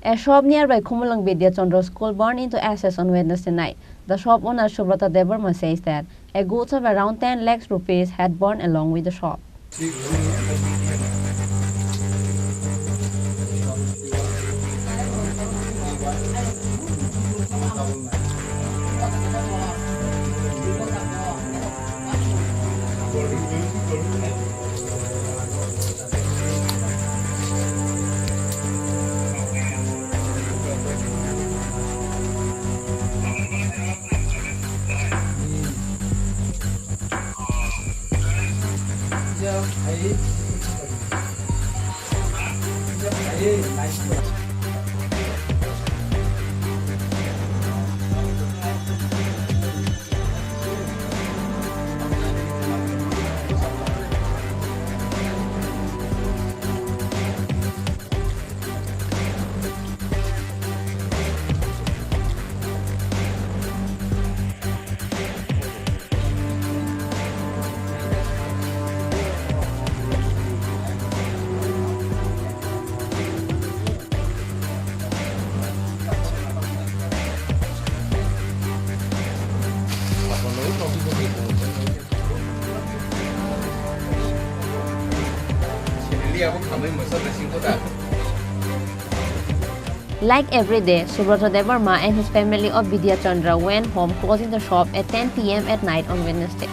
A shop nearby Khumulang Vidya Chandra School burned into ashes on Wednesday night. The shop owner Subrata Devarma says that a goods of around 10 lakhs rupees had burned along with the shop. Like every day, Subrata Devarma and his family of Vidya Chandra went home, closing the shop at 10 p.m. at night on Wednesday.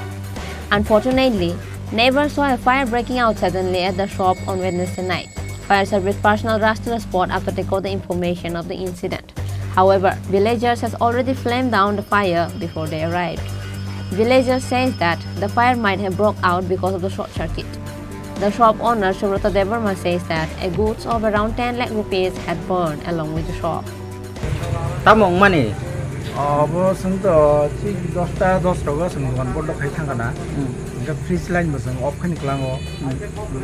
Unfortunately, neighbors saw a fire breaking out suddenly at the shop on Wednesday night. Fire service personnel rushed to the spot after they got the information of the incident. However, villagers has already flamed down the fire before they arrived. Villagers say that the fire might have broke out because of the short circuit. The shop owner Subrata Devarma says that a goods of around 10 lakh rupees had burned along with the shop. Tamong money. Abo sungto chi 10 roga sung gon bodo khai thangana. The freeze line basung off khani klango.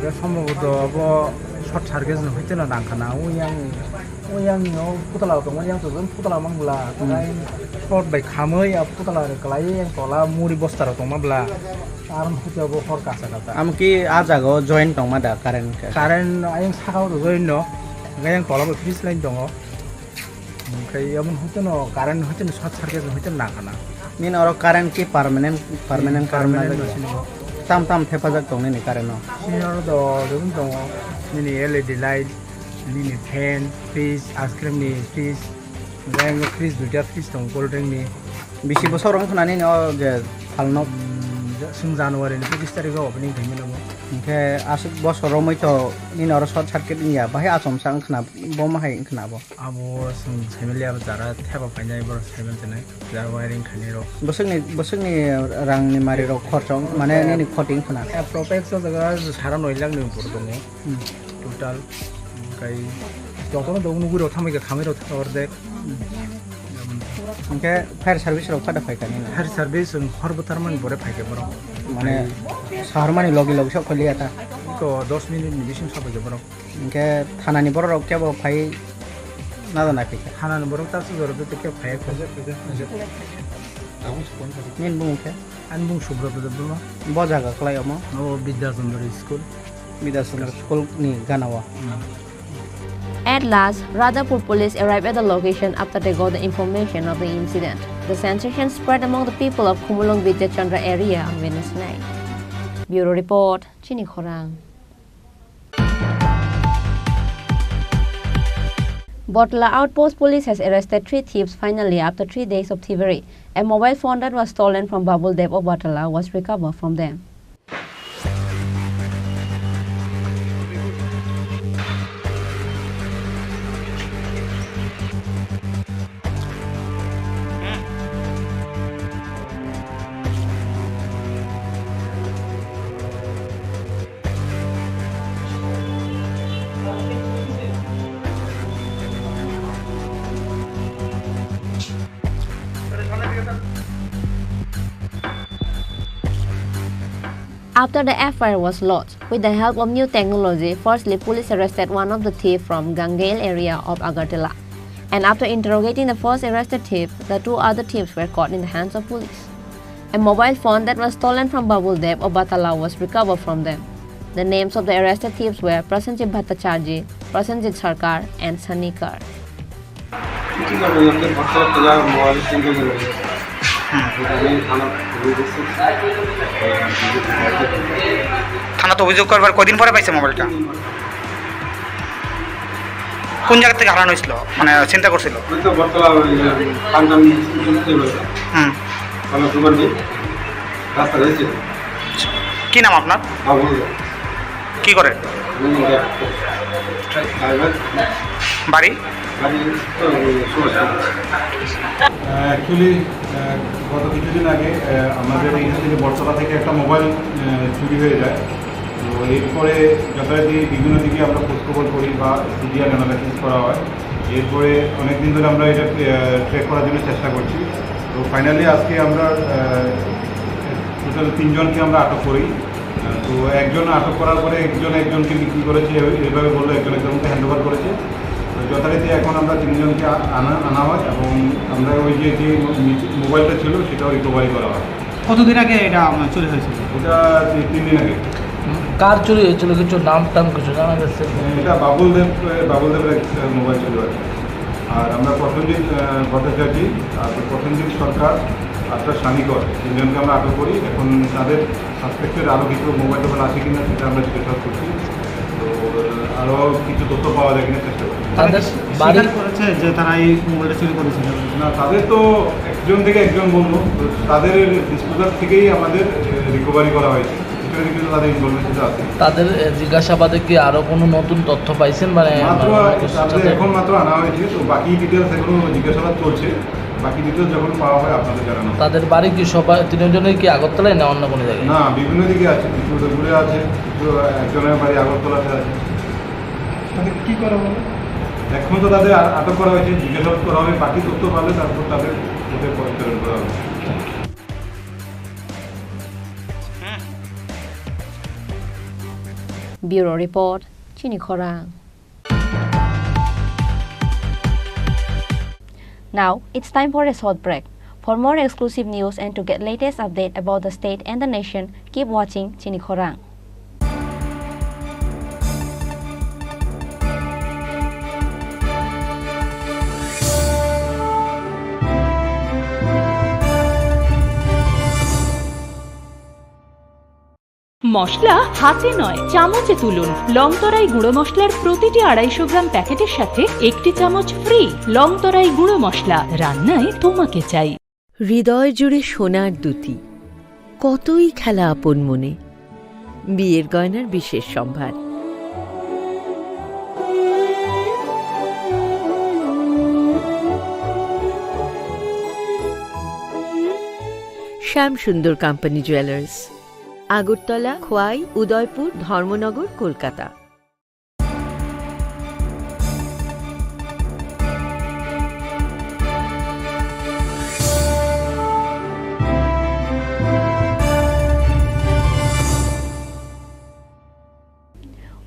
The somogodo abo short circuit no hitena nangkana uyang no putala to uyang to putala mangla. Short by khamoi putala klai yang tola muri bostara to mabla. Amki ajago join tong mada current ayang sakau to join no gayang tola bo freeze line tongo kai amon hotono current hotono short circuit hotono nakana min oro current ki permanent tam thepajak tong ni current no min oro do dum tong mini LED light mini fan freeze ice cream ni freeze gayang freeze duta freeze tong cold drink ni bisi bosor rong khonani no je phalno sung January ni 25 tarik opening thai milo ke asuk bos romoi to ni nor short circuit ni ya bahai asom sang khna bom hai khna bo abo sung family ab jara theba painai bor seven tenai jar wiring khani ro bosung ni rang ni mari ro khorchong mane ni khoting khna propex so jaga sara 9 lakh ni upor dong total kai jotono dong nugu ro thamai ka khamai ro thor de Okay, fire service ro kada faika ni fire service har botar man bore faike boro mane shahar mani logi sob kholi ata ko 10 minute ni bisim sob ge boro okay thana ni boro ro ke bo phai na da na ke thana ni boro ta su boro te ke phai ko nin bung ke an bung Subrata Devarma bo jaga klai mo o Vidya Chandra school ni ganawa. At last, Radhapur police arrived at the location after they got the information of the incident. The sensation spread among the people of Khumulang Vidya Chandra area on Wednesday night. Bureau Report, Chini Khorang. Botla Outpost Police has arrested 3 thieves finally after 3 days of thievery. A mobile phone that was stolen from Babul Dev of Batala was recovered from them. After the FIR was lodged, with the help of new technology, firstly police arrested one of the thieves from Gangail area of Agartala. And after interrogating the first arrested thief, the 2 other thieves were caught in the hands of police. A mobile phone that was stolen from Babul Dev of Batala was recovered from them. The names of the arrested thieves were Prasenjit Bhattacharjee, Prasenjit Sarkar and Sanikar. ঠিক আছে ওদের বাচ্চারা খোঁজা mobile কিনতে গেলে থানা তো অভিযোগ করবার কদিন পরে পাইছে মোবাইলটা? কোন জায়গা থেকে হারানো হয়েছিল, মানে চিন্তা করছিল? কি নাম আপনার? কি করে বাড়ি? অ্যাকচুয়ালি গত কিছুদিন আগে আমাদের এইখান থেকে বটতলা থেকে একটা মোবাইল চুরি হয়ে যায়। তো এরপরে যথারীতি বিভিন্ন দিকে আমরা খোঁজখবর করি বা সিডিআর অ্যানালাইসিস করা হয়। এরপরে অনেক দিন ধরে আমরা এটা ট্র্যাক করার জন্য চেষ্টা করছি। তো ফাইনালি আজকে আমরা টোটাল 3 জনকে আমরা আটক করি। তো একজন আটক করার পরে একজনকে বিক্রি করেছে, এইভাবে বললো একজনকে হ্যান্ড ওভার করেছে। তো যথারীতি এখন আমরা 3 জনকে আনা হয় এবং আমরা ওই যে মোবাইলটা ছিল সেটাও রিকভারি করা হয়। কতদিন আগে এটা চুরি হয়েছিল? ওটা 3 দিন আগে। কার চুরি হয়েছিল, কিছু নাম টাম কিছু জানা যাচ্ছে? এটা বাবুলদেবের মোবাইল ছিল আর কি। আর আমরা প্রসেনজিৎ ভট্টাচার্য, তারপর প্রসেনজিৎ সরকার, আপনার স্বামীকর, 3 জনকে আমরা আটক করি। এখন তাদের সাসপেক্টেড আরও কিছু মোবাইল টোবাইল আছে কিনা সেটা আমরা জিজ্ঞাসা করছি। তো আরও কিছু তথ্য পাওয়া যায় কিনা চেষ্টা করছি। তাদের বাড়ি করেছে যে তারা এই মোবাইলটা চুরি করেছিল? না, তাদের তো একজন থেকে একজন বলবো, তাদের ডিসপোজার থেকেই আমাদের রিকভারি করা হয়েছে। কিন্তু তাদের ইনফরমেশন আছে। তাদের জিজ্ঞাসাবাদে কি আরো কোনো নতুন তথ্য পাইছেন? মানে এখন মাত্র আনা হয়েছে, তো বাকি ডিটেলস এখনো জিজ্ঞাসাবাদ চলছে। বাকি ডিটেলস যখন পাওয়া হয় আপনাদের জানানো। তাদের বাড়ি কি সবাই 3 জনের কি আগরতলায় না অন্য কোনো জায়গায়? না, বিভিন্ন দিকে আছে, কিছু দূরে আছে, কিছু একজনের বাড়ি আগরতলাতে আছে। কি করা হবে? এখন তো তাদের আটক করা হয়েছে, জিজ্ঞাসাবাদ করা হবে, বাকি তথ্য পাবে তারপর তাদের ওদের প্রেরণ করা হবে। Bureau Report, Chini Khorang. Now, it's time for a short break. For more exclusive news and to get latest update about the state and the nation, keep watching Chini Khorang. মশলা হাতে নয় চামচে তুলুন। লংতরাই গুঁড়ো মশলার প্রতিটি 250 গ্রাম প্যাকেটের সাথে 1টি চামচ ফ্রি। লংতরাই গুঁড়ো মশলা, রান্নায় তোমাকে চাই। হৃদয় জুড়ে সোনার দুটি, কতই খেলা আপন মনে। বিয়ের গয়নার বিশেষ সম্ভার। শ্যাম সুন্দর company jewellers, Agartala, Khowai, Udaipur, Dharmanagar, Kolkata.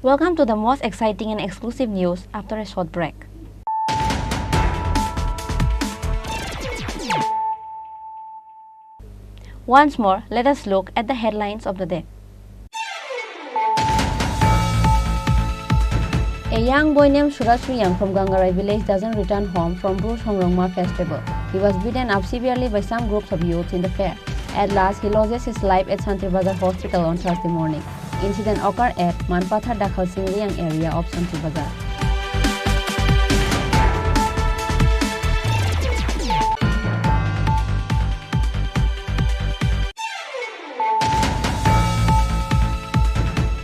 Welcome to the most exciting and exclusive news after a short break. Once more, let us look at the headlines of the day. A young boy named Suraj Riyang from Gangarai village doesn't return home from Bruce Hongrongma festival. He was beaten up severely by some groups of youths in the fair. At last, he loses his life at Santibazar Hospital on Thursday morning. Incident occurred at Manpathar Dakhal Singh Riyang area of Santibazar.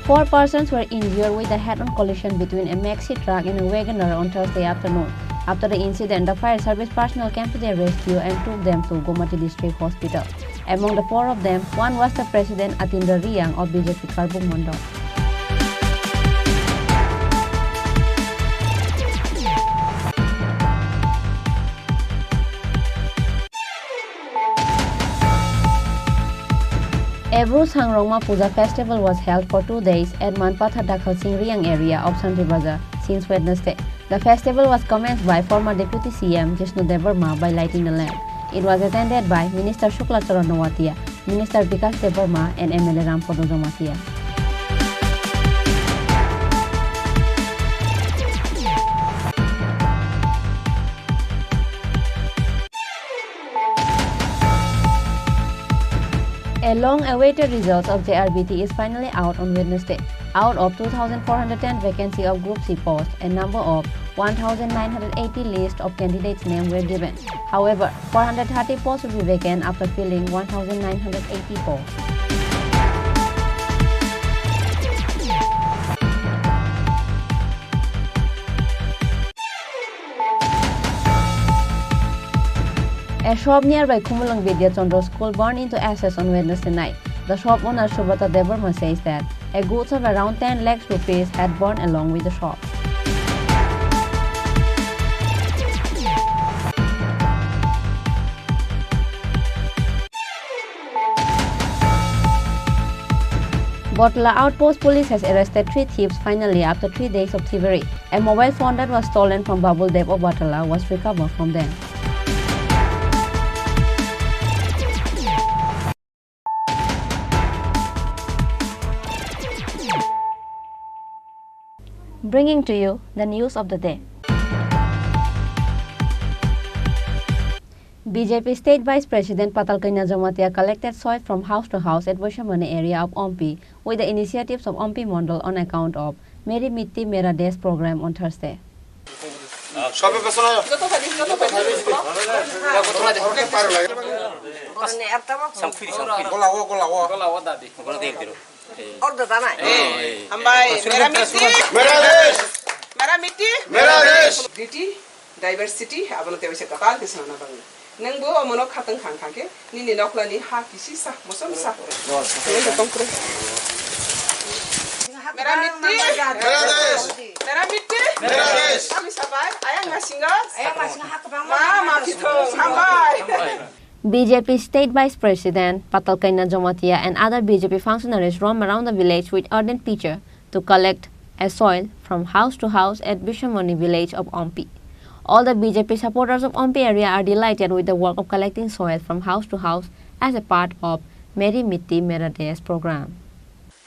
Four persons were injured with a head-on collision between a maxi truck and a Wagoner on Thursday afternoon. After the incident, the fire service personnel came to their rescue and took them to Gomati District Hospital. Among the 4 of them, one was the President Atindra Riyang of BJP Karbuk Mandal. Ebru's Hangrongma Puja festival was held for 2 days at Manpatha Dakhal Singh Riyang area of Santibazar since Wednesday. The festival was commenced by former Deputy CM Jishnu Devarma by lighting the lamp. It was attended by Minister Shukla Charan Nowatia, Minister Vikas Devarma and MLA Rampodo Jomatia. A long-awaited result of JRBT is finally out on Wednesday. Out of 2,410 vacancy of Group C posts, a number of 1,980 list of candidates' names were given. However, 430 posts will be vacant after filling 1,980 posts. A shop nearby Kumulang Vidya Chandra School burned into ashes on Wednesday night. The shop owner Subhata Devarma says that a goods of around 10 lakhs rupees had burned along with the shop. Botla Outpost Police has arrested 3 thieves finally after 3 days of thievery. A mobile phone that was stolen from Babul Dev of Botla was recovered from them. Bringing to you the news of the day. BJP State Vice President Patalkaina Jamatia collected soil from house to house at Vaishamani area of Ompi with the initiatives of Ompi Mondal on account of Meri Mitti Mera Desh program on Thursday. Diversity abano te wise kapal ke sana bang nang bo amono khatang khang khang ke ni nokla ni ha kisi sa mosom sa ni tong kre mera mitti mera desh kami sabai ayang masinga hak bang ma kito hambai. BJP State Vice President Patalkaina Jamatia and other BJP functionaries roam around the village with ardent pitcher to collect a soil from house to house at Bishamoni village of Ompi. All the BJP supporters of Ompi area are delighted with the work of collecting soil from house to house as a part of Meri Mitti Mera Desh program.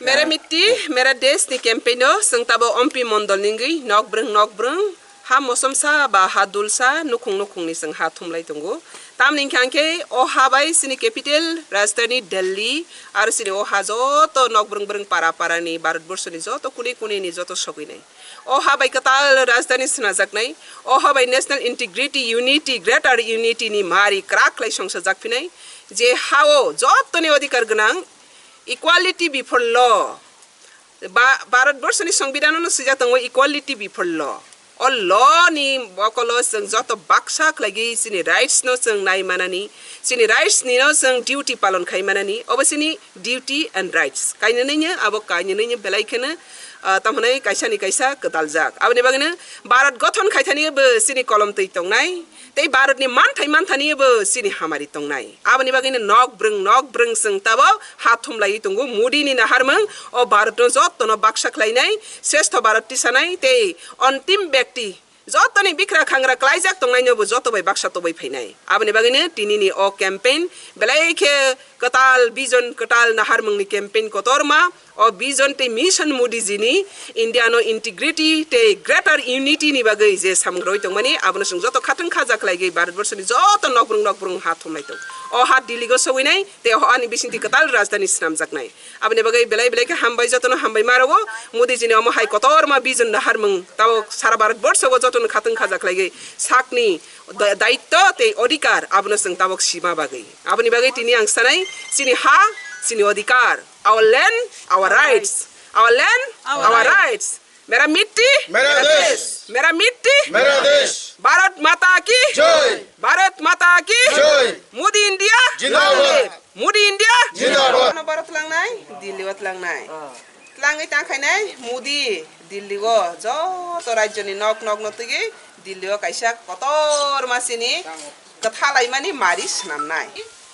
Mera Mitti Mera Desh ni campaign sang tabo Ompi Mondal ningi nok brung ha mosom sa ba hadul sa nukung ni sang ha thumlai tungu tam ning kangke o habai sini capital Rajdhani Delhi ar sini o hazo to nok brung para ni Bharatborsh ni jo to kuni ni jo to sokui nei o habai katal Rajdhani snajak nai o habai national integrity unity greater unity ni mari crack lai songsajak pinai je hao jotto ni adhikar gonang equality before law Bharatborsh ni সংবিধান no sijak tango equality before law all law ni bokolo sang joto baksak lagi sini rights no sang nai manani sini rights ni no sang duty palon khai manani obasini duty and rights kaina nya abo kaina nya belai khena tamhanai kaisa ni kaisa kataljak abni bagina Bharat gothon khaithani be sini kolom tei tongnai tei Bharat ni man thani be sini hamari tongnai abni bagina nok brung sang tabo hathum lai tungu mudi ni naharmang o Bharat no jotto no baksak lainai shrestho Bharat ti sanai tei antim ব্যক্তি যতনি বিক্রা খাংরা ক্লাইজাক তংনাই নবো যত বাই বাক্সা তো বাই ফাইনাই আবনি বাগিনে টিনিনি ও ক্যাম্পেইন বেলাইখে কতাল বিজন কতাল নাহার মংনি ক্যাম্পেইন কতরমা ও বিজন তে মিশন মোদি জিনি ইন্ডিয়ানো ইন্টিগ্রিটি তে গ্রেটার ইউনিটি নি বাগৈ যে সামগ্রই তংমানি আবনো সং যত খাতং খাজাক লাইগৈ ভারতবর্ষনি যত নকব্রং হাত থমলাই তং ও হাত দিলিগো সউইনাই তে হানি বিসিনতি কতাল রাজধানী স্নামজাক নাই আবনি বাগৈ বেলাইকে হামবাই যতনো হামবাই মারগো মোদি জিনি অম হাই কতরমা বিজন নাহার মং তাও সারা ভারতবর্ষ যতনো খাতং খাজাক লাইগৈ সাকনি দায়িত্ব তে অধিকার আবনো সং তাবক সীমা বাগৈ আবনি বাগৈ তিনি আংসানাই sini ha sini adhikar our land our rights our land our rights mera mitti mera desh mera mitti mera desh Bharat mata ki joy Bharat mata ki joy Modi India jindabad Modi India jindabad no Bharat lang nai Delhi wat lang nai langai ta khai nai Modi Delhi go jo to rajyo ni nok no tigi Delhi go kaisa kotor masini katha lai mani maris nam nai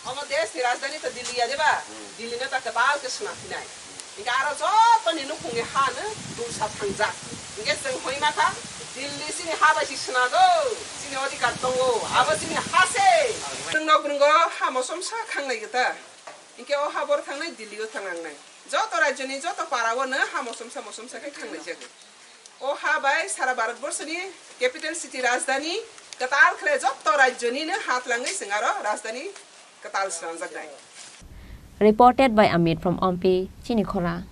हम देश की राजधानी तो दिल्ली आ जेबा दिल्ली ने त कपाल के सुनाती नाय इकारो जो तो नि नुखुंगे हान दूर सा थंजा इगे संग होई माथा दिल्ली सिनि हाबा सि सुनागो सिनि अधिकार दंगो आबो सिनि हासे नगरुंगो हामसम सा खांनाय गता इके ओ हाबर थांनाय दिल्ली गो थांनांनाय जो तो राज्यनि जो तो पारावो न हामसम सा के थांनाय जागो ओ हाबाय सारा भारतबर्षनि कैपिटल सिटी राजधानी कताल खले जो तो राज्यनि न हात लांगै सिंगारो राजधानी Reported by Amit from Ompi, Chini Khorang.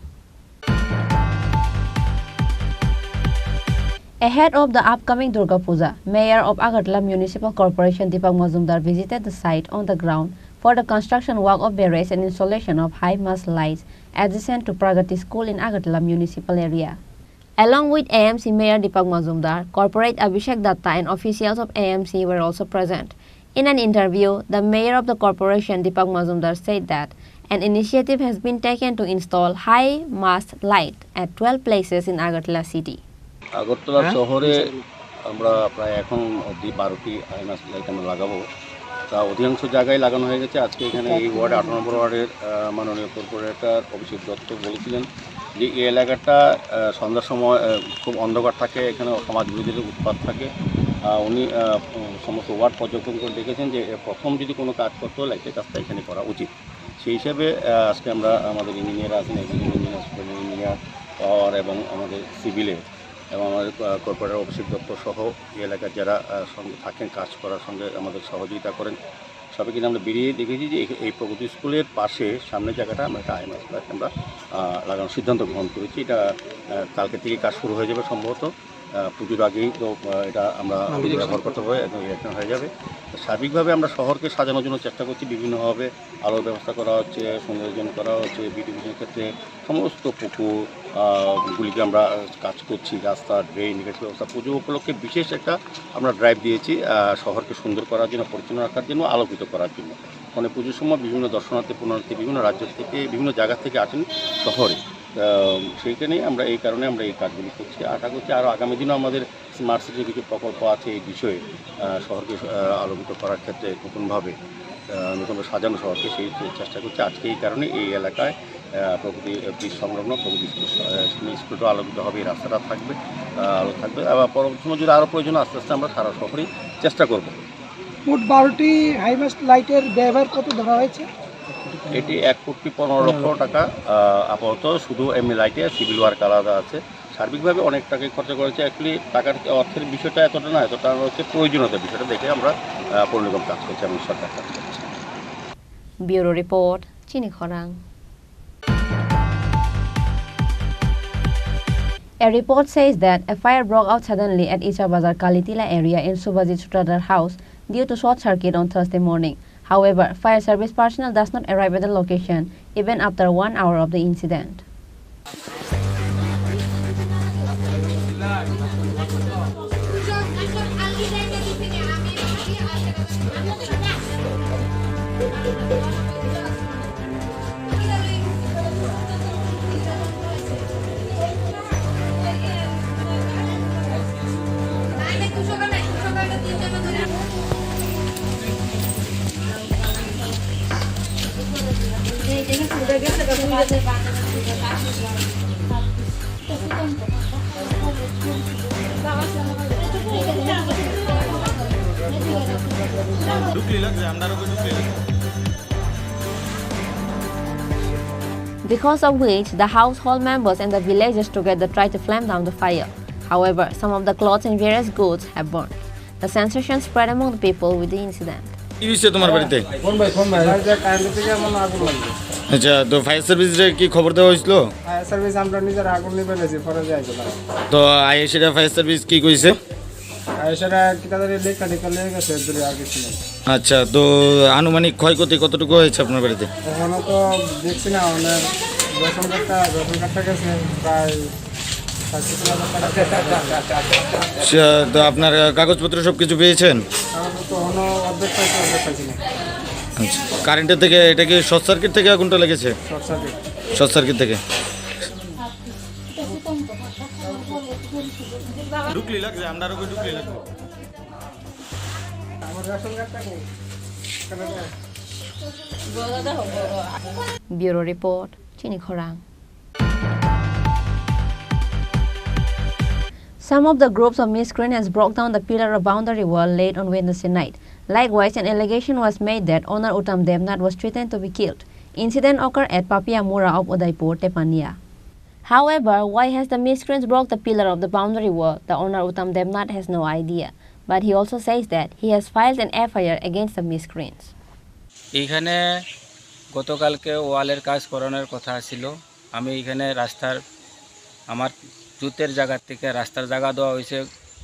Ahead of the upcoming Durga Puja, Mayor of Agartala Municipal Corporation Deepak Majumdar visited the site on the ground for the construction work of barriers and installation of high mast lights adjacent to Pragati School in Agartala Municipal area. Along with AMC Mayor Deepak Majumdar, Corporate Abhishek Datta and officials of AMC were also present. In an interview, the Mayor of the corporation Deepak Majumdar said that an initiative has been taken to install high mast light at 12 places in Agartala city. Agartala শহরে আমরা প্রায় এখন অবধি 12টি আইমাস light আমরা লাগাবো, তা অধিকাংশ জায়গায় লাগানো হয়ে গেছে। আজকে এখানে এই ওয়ার্ডে 18 নম্বর ওয়ার্ডের মাননীয় কর্পোরেটর অভিষেক দত্ত বলেছিলেন যে এই এলাকাটা সন্ধ্যার সময় খুব অন্ধকার থাকে, এখানে সমাজ বিরোধীদের উৎপাত থাকে। উনি সমস্ত ওয়ার্ড পর্যবেক্ষণ করে দেখেছেন যে প্রথম যদি কোনো কাজ করতে হয় লাইটের কাজটা এখানে করা উচিত। সেই হিসাবে আজকে আমরা আমাদের ইঞ্জিনিয়ার আছেন, ইঞ্জিনিয়ার পাওয়ার এবং আমাদের সিভিলে এবং আমাদের কর্পোরেটর অভিষেক দত্ত সহ এই এলাকার যারা সঙ্গে থাকেন কাজ করার সঙ্গে আমাদের সহযোগিতা করেন সবাইকে আমরা বেরিয়ে দেখেছি যে এই প্রগতি স্কুলের পাশে সামনের জায়গাটা আমরা একটা আইমাস লাইট আমরা লাগানোর সিদ্ধান্ত গ্রহণ করেছি। এটা কালকে থেকে কাজ শুরু হয়ে যাবে, সম্ভবত পুজোর আগেই তো এটা আমরা ব্যবহার করতে হবে, একদম ইলেকশন হয়ে যাবে। সার্বিকভাবে আমরা শহরকে সাজানোর জন্য চেষ্টা করছি, বিভিন্নভাবে আলোর ব্যবস্থা করা হচ্ছে, সৌন্দর্যজন করা হচ্ছে, বিউটিফিকেশনের ক্ষেত্রে সমস্ত পুকুর গুলিকে আমরা কাজ করছি, রাস্তা ড্রেন নিকাশি ব্যবস্থা। পুজো উপলক্ষে বিশেষ একটা আমরা ড্রাইভ দিয়েছি শহরকে সুন্দর করার জন্য, পরিচ্ছন্ন রাখার জন্য, আলোকিত করার জন্য। মানে পুজোর সময় বিভিন্ন দর্শনার্থী পুনরার্থী বিভিন্ন রাজ্য থেকে বিভিন্ন জায়গা থেকে আসেন শহরে, সেইখানেই আমরা এই কারণে আমরা এই কাজগুলি করছি। আশা করছি আরও আগামী দিনও আমাদের স্মার্ট সিটির কিছু প্রকল্প আছে এই বিষয়ে শহরকে আলোকিত করার ক্ষেত্রে নতুনভাবে সাজানো শহরকে সেই চেষ্টা করছি। আজকে এই কারণে এই এলাকায় প্রকৃতি ব্রিজ সংলগ্ন প্রকৃতি স্কুলটা আলোকিত হবে, এই রাস্তাটা থাকবে, আলো থাকবে। আবার পরবর্তী সময় যদি আরও প্রয়োজন আস্তে আস্তে আমরা সারা শহরেই চেষ্টা করব। মোট 12টি হাইমাস্ট লাইটের ব্যবহার কত ধরা হয়েছে? এটি 1,15,00,000 টাকা আপাতত, শুধু এমনি লাইটে, সিভিল ওয়ার্ক আলাদা আছে। সার্বিকভাবে অনেক টাকাই খরচা করেছে। অ্যাকচুয়ালি টাকার অর্থের বিষয়টা এতটা না, এতটা হচ্ছে প্রয়োজনীয়তার বিষয়টা দেখে আমরা পৌরনিগম কাজ করছি এবং সরকার কাজ করছে। ব্যুরো রিপোর্ট, চিনি খরাং। A report says that a fire broke out suddenly at Isha Bazar Kalitila area in Subhajit Sutradhar house due to short circuit on Thursday morning. However, fire service personnel does not arrive at the location even after 1 hour of the incident. Because of which, the household members and the villagers together tried to flame down the fire. However, some of the clothes and various goods have burned. The sensation spread among the people with the incident. কি হয়েছে তোমার বাড়িতে? আচ্ছা, তো fire সার্ভিসে কি খবর দেওয়া হয়েছিল? ফায়ার সার্ভিস আমরা নিজের আগুন নিবেছি পরে যাইতো। তো আইএসএটা ফায়ার সার্ভিস কি কইছে? আইএসএটা কি তাদের লেখা টেকা লেগে গেছে দূরে আগে ছিল। আচ্ছা, তো আনুমানিক ক্ষয়ক্ষতি কতটুকু হয়েছে আপনার বাড়িতে? এখনো তো দেখছি না, ওনার রেশন কার্ডটা গেছে প্রায়। তো আপনার কাগজপত্র সব কিছু পেয়েছেন? আচ্ছা, কারেন্টের থেকে এটা কি শর্ট সার্কিট থেকে আগুনটা লেগেছে? শর্ট সার্কিট থেকে। Bureau Report, Chini Khorang. Some of the groups of miscreants has broke down the pillar of boundary wall late on Wednesday night. Likewise, an allegation was made that owner Uttam Devnath was threatened to be killed. Incident occurred at Papia Mura of Udaipur, Tepania. However, why has the miscreants broke the pillar of the boundary wall? The owner Uttam Devnath has no idea. But he also says that he has filed an FIR against the miscreants. এইখানে গতকালকে ওয়ালের কাজ করানোর কথা ছিল। আমি এখানে রাস্তার আমার জুতের জায়গার থেকে রাস্তার জায়গা দেওয়া হয়েছে,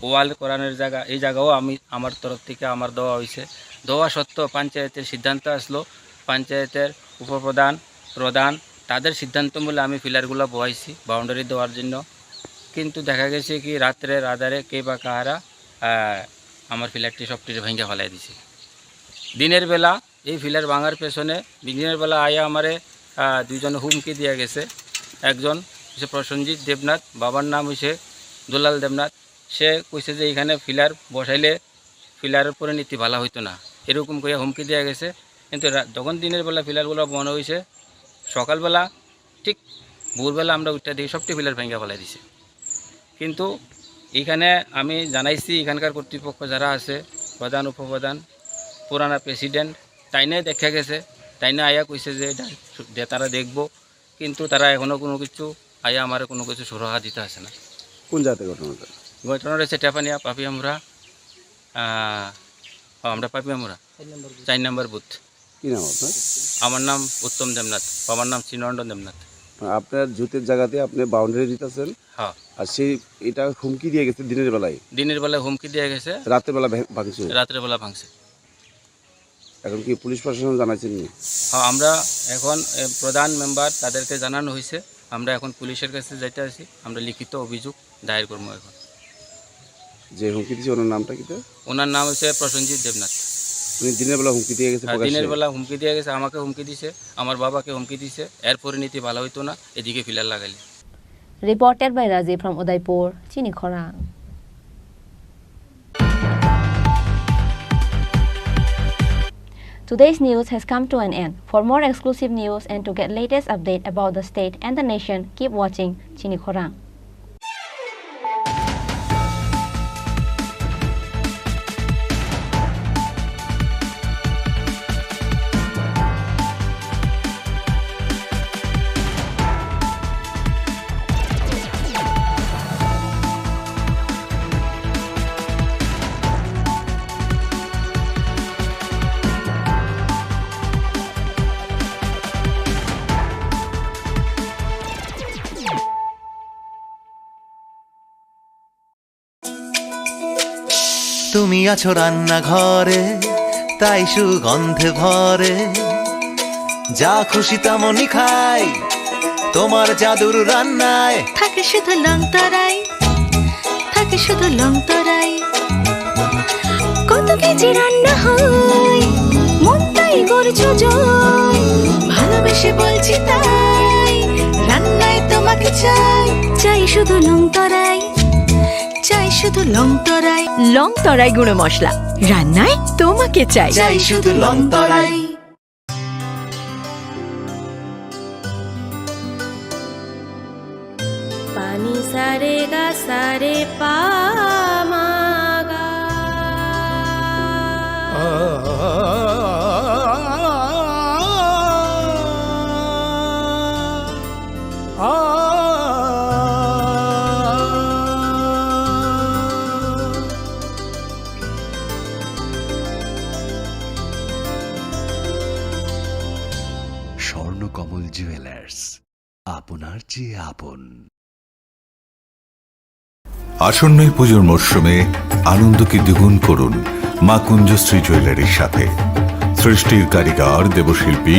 ওয়াল করানোর জায়গা এই জায়গাও আমার তরফ থেকে আমার দেওয়া হয়েছে। দেওয়া সত্ত্বেও পঞ্চায়েতের সিদ্ধান্ত আসলো, পঞ্চায়েতের উপপ্রধান প্রধান তাদের সিদ্ধান্ত মূলে আমি ফিলারগুলো বহাইছি বাউন্ডারি দেওয়ার জন্য। কিন্তু দেখা গেছে কি রাত্রের আধারে কে বা কাহারা আমার ফিলারটি সবটি ভেঙে ফেলাই দিছে। দিনের বেলা এই ফিলার ভাঙার পেছনে দিনের বেলা আয়া আমারে দুইজন হুমকি দিয়ে গেছে। একজন হচ্ছে প্রসেনজিৎ দেবনাথ, বাবার নাম হচ্ছে দুলাল দেবনাথ। সে কইছে যে এখানে ফিলার বসাইলে ফিলারের পরিণতি ভালো হইতো না, এরকম করে হুমকি দেওয়া গেছে। কিন্তু যখন দিনের বেলা ফিলারগুলো বন্ধ হয়েছে, সকালবেলা ঠিক ভোরবেলা আমরা উঠতে দেখি সবটি ফিলার ভেঙে ফেলাই দিছে। কিন্তু এইখানে আমি জানাইছি এখানকার কর্তৃপক্ষ যারা আছে, প্রধান উপপ্রধান পুরানা প্রেসিডেন্ট, তাইনে দেখা গেছে, তাইনে আয়া কইছে যে এটা তারা দেখবো। কিন্তু তারা এখনও কোনো কিছু আয়া আমার কোনো কিছু সুরাহা দিতে আসে না। কোন জায়গাতে ঘটনাটা? ঘটনা রয়েছে টেপানিয়া পাপিয়ামুরা, আমরা পাপিয়ামুরা 4 নম্বর বুথ। কি নাম আপনার? আমার নাম উত্তম দেবনাথ, বাবার নাম চিনরঞ্জন দেবনাথ। আপনার জুতের জায়গাতে আপনি বাউন্ডারি দিতেছেন? হ্যাঁ। আর সেই এটা হুমকি দিয়ে গেছে দিনের বেলায়? দিনের বেলায় হুমকি দিয়ে গেছে, রাতের বেলা ভাঙছে? রাতের বেলা ভাঙছে। এখন কি পুলিশ প্রশাসন জানাইছেন? হ্যাঁ, আমরা এখন প্রধান মেম্বার তাদেরকে জানানো হয়েছে। আমরা এখন পুলিশের কাছে যাইতে আছি, আমরা লিখিত অভিযোগ দায়ের করবো। এখন যে হুমকি দিয়েছে ওনার নামটা কি? ওনার নাম হচ্ছে প্রসেনজিৎ দেবনাথ। উনি দিনের বেলা হুমকি দিয়ে গেছে? দিনের বেলা হুমকি দিয়ে গেছে, আমাকে হুমকি দিছে, আমার বাবাকে হুমকি দিছে। এর পরিণতি ভালো হইতো না এদিকে ফিলার লাগাইলে। Reported by Rajiv from Udaipur, Chini Khorang. Today's news has come to an end. For more exclusive news and to get latest update about the state and the nation, keep watching Chini Khorang. তুমি আছো রান্নাঘরে, তাই সুগন্ধে ভরে, যা খুশি তেমনই খাই তোমার জাদুর রান্নায়। থাকে শুধু লং তরাই, থাকে শুধু লং তরাই, কত কেজি রান্না হয় মন তাই করছো জয়। ভালোবেসে বলছি তাই, রান্নায় তোমাকে চাই, চাই শুধু লং তরাই, চাই শুধু লং তরাই। লং তরাই গুঁড়ো মশলা, রান্নায় তোমাকে চাই, চাই শুধু লং তরাই। পানি সারে গা সারে পা মা গা। স্বর্ণকমল জুয়েলার্স, আপনার চেয়ে আপন। আসন্নই পুজোর মরশুমে আনন্দকে দ্বিগুণ করুন মা কুঞ্জশ্রী জুয়েলারির সাথে। সৃষ্টির কারিগর দেবশিল্পী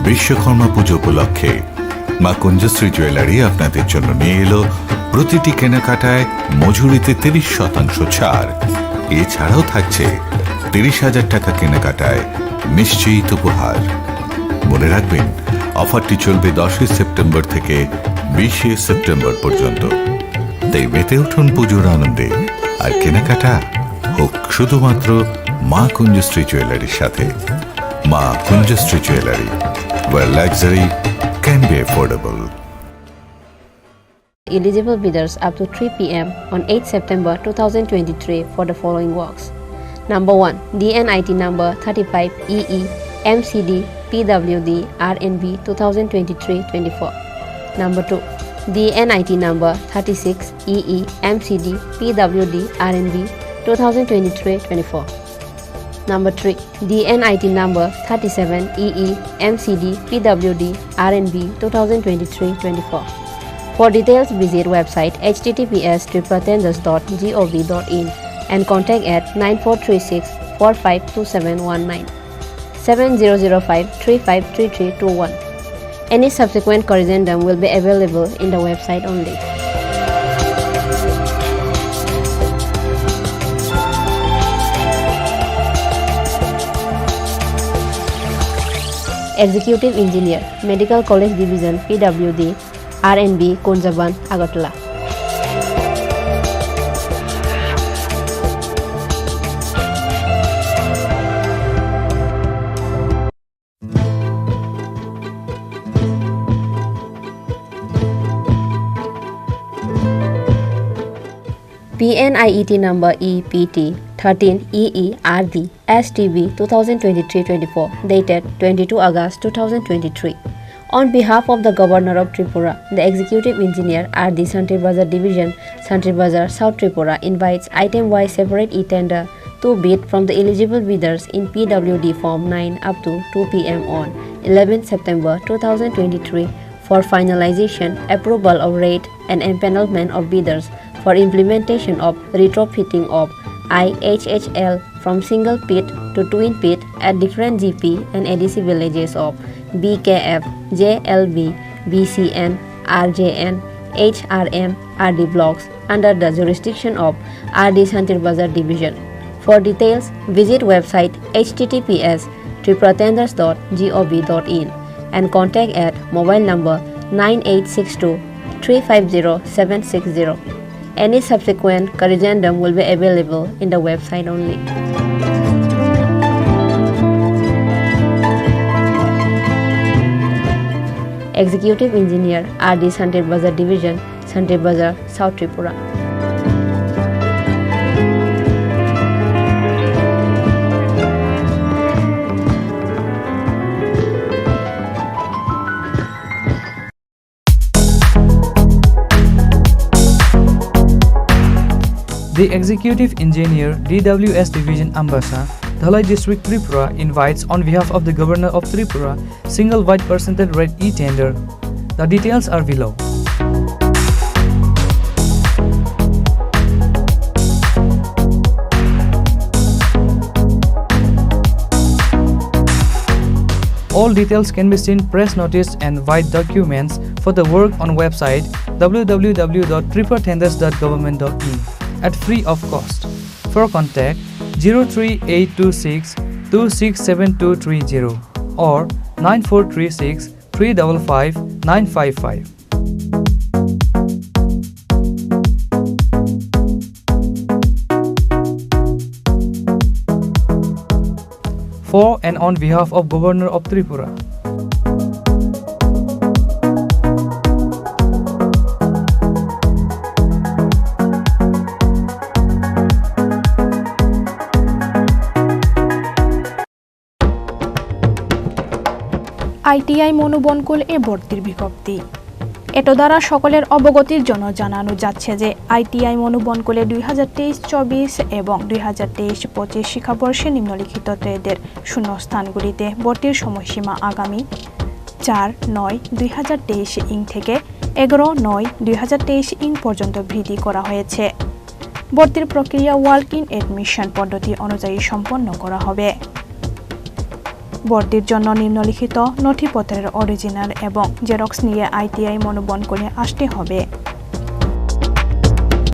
বিশ্বকর্মা পুজো উপলক্ষে মা কুঞ্জশ্রী জুয়েলারি আপনাদের জন্য নিয়ে এলো প্রতিটি কেনাকাটায় মজুরিতে 30% ছাড়। এছাড়াও থাকছে 30,000 টাকা কেনাকাটায় নিশ্চিত উপহার। মনে রাখবেন, অফারটি চলবে 10 সেপ্টেম্বর থেকে 20 সেপ্টেম্বর পর্যন্ত। তাই মেতে উঠুন পুজোর আনন্দে, আর কেনাকাটা হোক শুধুমাত্র মা কুঞ্জশ্রী জুয়েলারির সাথে। মা কুঞ্জশ্রী jewellery, where luxury can be affordable. Eligible bidders up to 3 p.m. on 8 September 2023 for the following works. Number 1. DNIT number 35 EE MCD PWD RNB 2023-24. Number 2. DNIT number 36 EE MCD PWD RNB 2023-24. Number 3. DNIT number 37 EE MCD PWD RNB 2023-24. For details, visit website https://tripratenders.gov.in and contact at 9436 452719 7005 353321. Any subsequent corrigendum will be available in the website only. Executive Engineer, Medical College Division, PWD, RNB, Konjaban, Agartala. PNIET number EPT 13 EERD STB 2023-24 dated 22 August 2023. On behalf of the Governor of Tripura, the Executive Engineer RD Santri Bazar Division, Santri Bazar, South Tripura invites item-wise separate e-tender to bid from the eligible bidders in PWD Form 9 up to 2 p.m. on 11 September 2023 for finalization, approval of rate and empanelment of bidders for implementation of retrofitting of IHHL from single pit to twin pit at different GP and ADC villages of BKF, JLB, BCN, RJN, HRM, RD blocks under the jurisdiction of RD Santri Bazar Division. For details, visit website https://tripratenders.gov.in and contact at mobile number 9862 350 760. Any subsequent corrigendum will be available in the website only. Executive Engineer RD Santri Bazar Division, Santri Bazar, South Tripura. The Executive Engineer DWS Division Ambassa, Dhalai District Tripura invites on behalf of the Governor of Tripura single wide percentage rate e-tender. The details are below. All details can be seen press notice and white documents for the work on website www.tripratenders.government.in at free of cost. For contact 03826 267230 or 9436 355 955. For and on behalf of Governor of Tripura. ITI Manubankul এ ভর্তির বিজ্ঞপ্তি। এটো দ্বারা সকলের অবগতির জন্য জানানো যাচ্ছে যে আইটিআই মনোবনকুলে 2023-24 এবং 2023-25 শিক্ষাবর্ষে নিম্নলিখিত ট্রেডের শূন্যস্থানগুলিতে ভর্তির সময়সীমা আগামী 4/9/2023 ইং থেকে 11/9/2023 ইং পর্যন্ত বৃদ্ধি করা হয়েছে। ভর্তির প্রক্রিয়া ওয়ার্ক ইন অ্যাডমিশন পদ্ধতি অনুযায়ী সম্পন্ন করা হবে। ভর্তির জন্য নিম্নলিখিত নথিপত্রের অরিজিনাল এবং জেরক্স নিয়ে আইটিআই মনোবনকুলে আসতে হবে।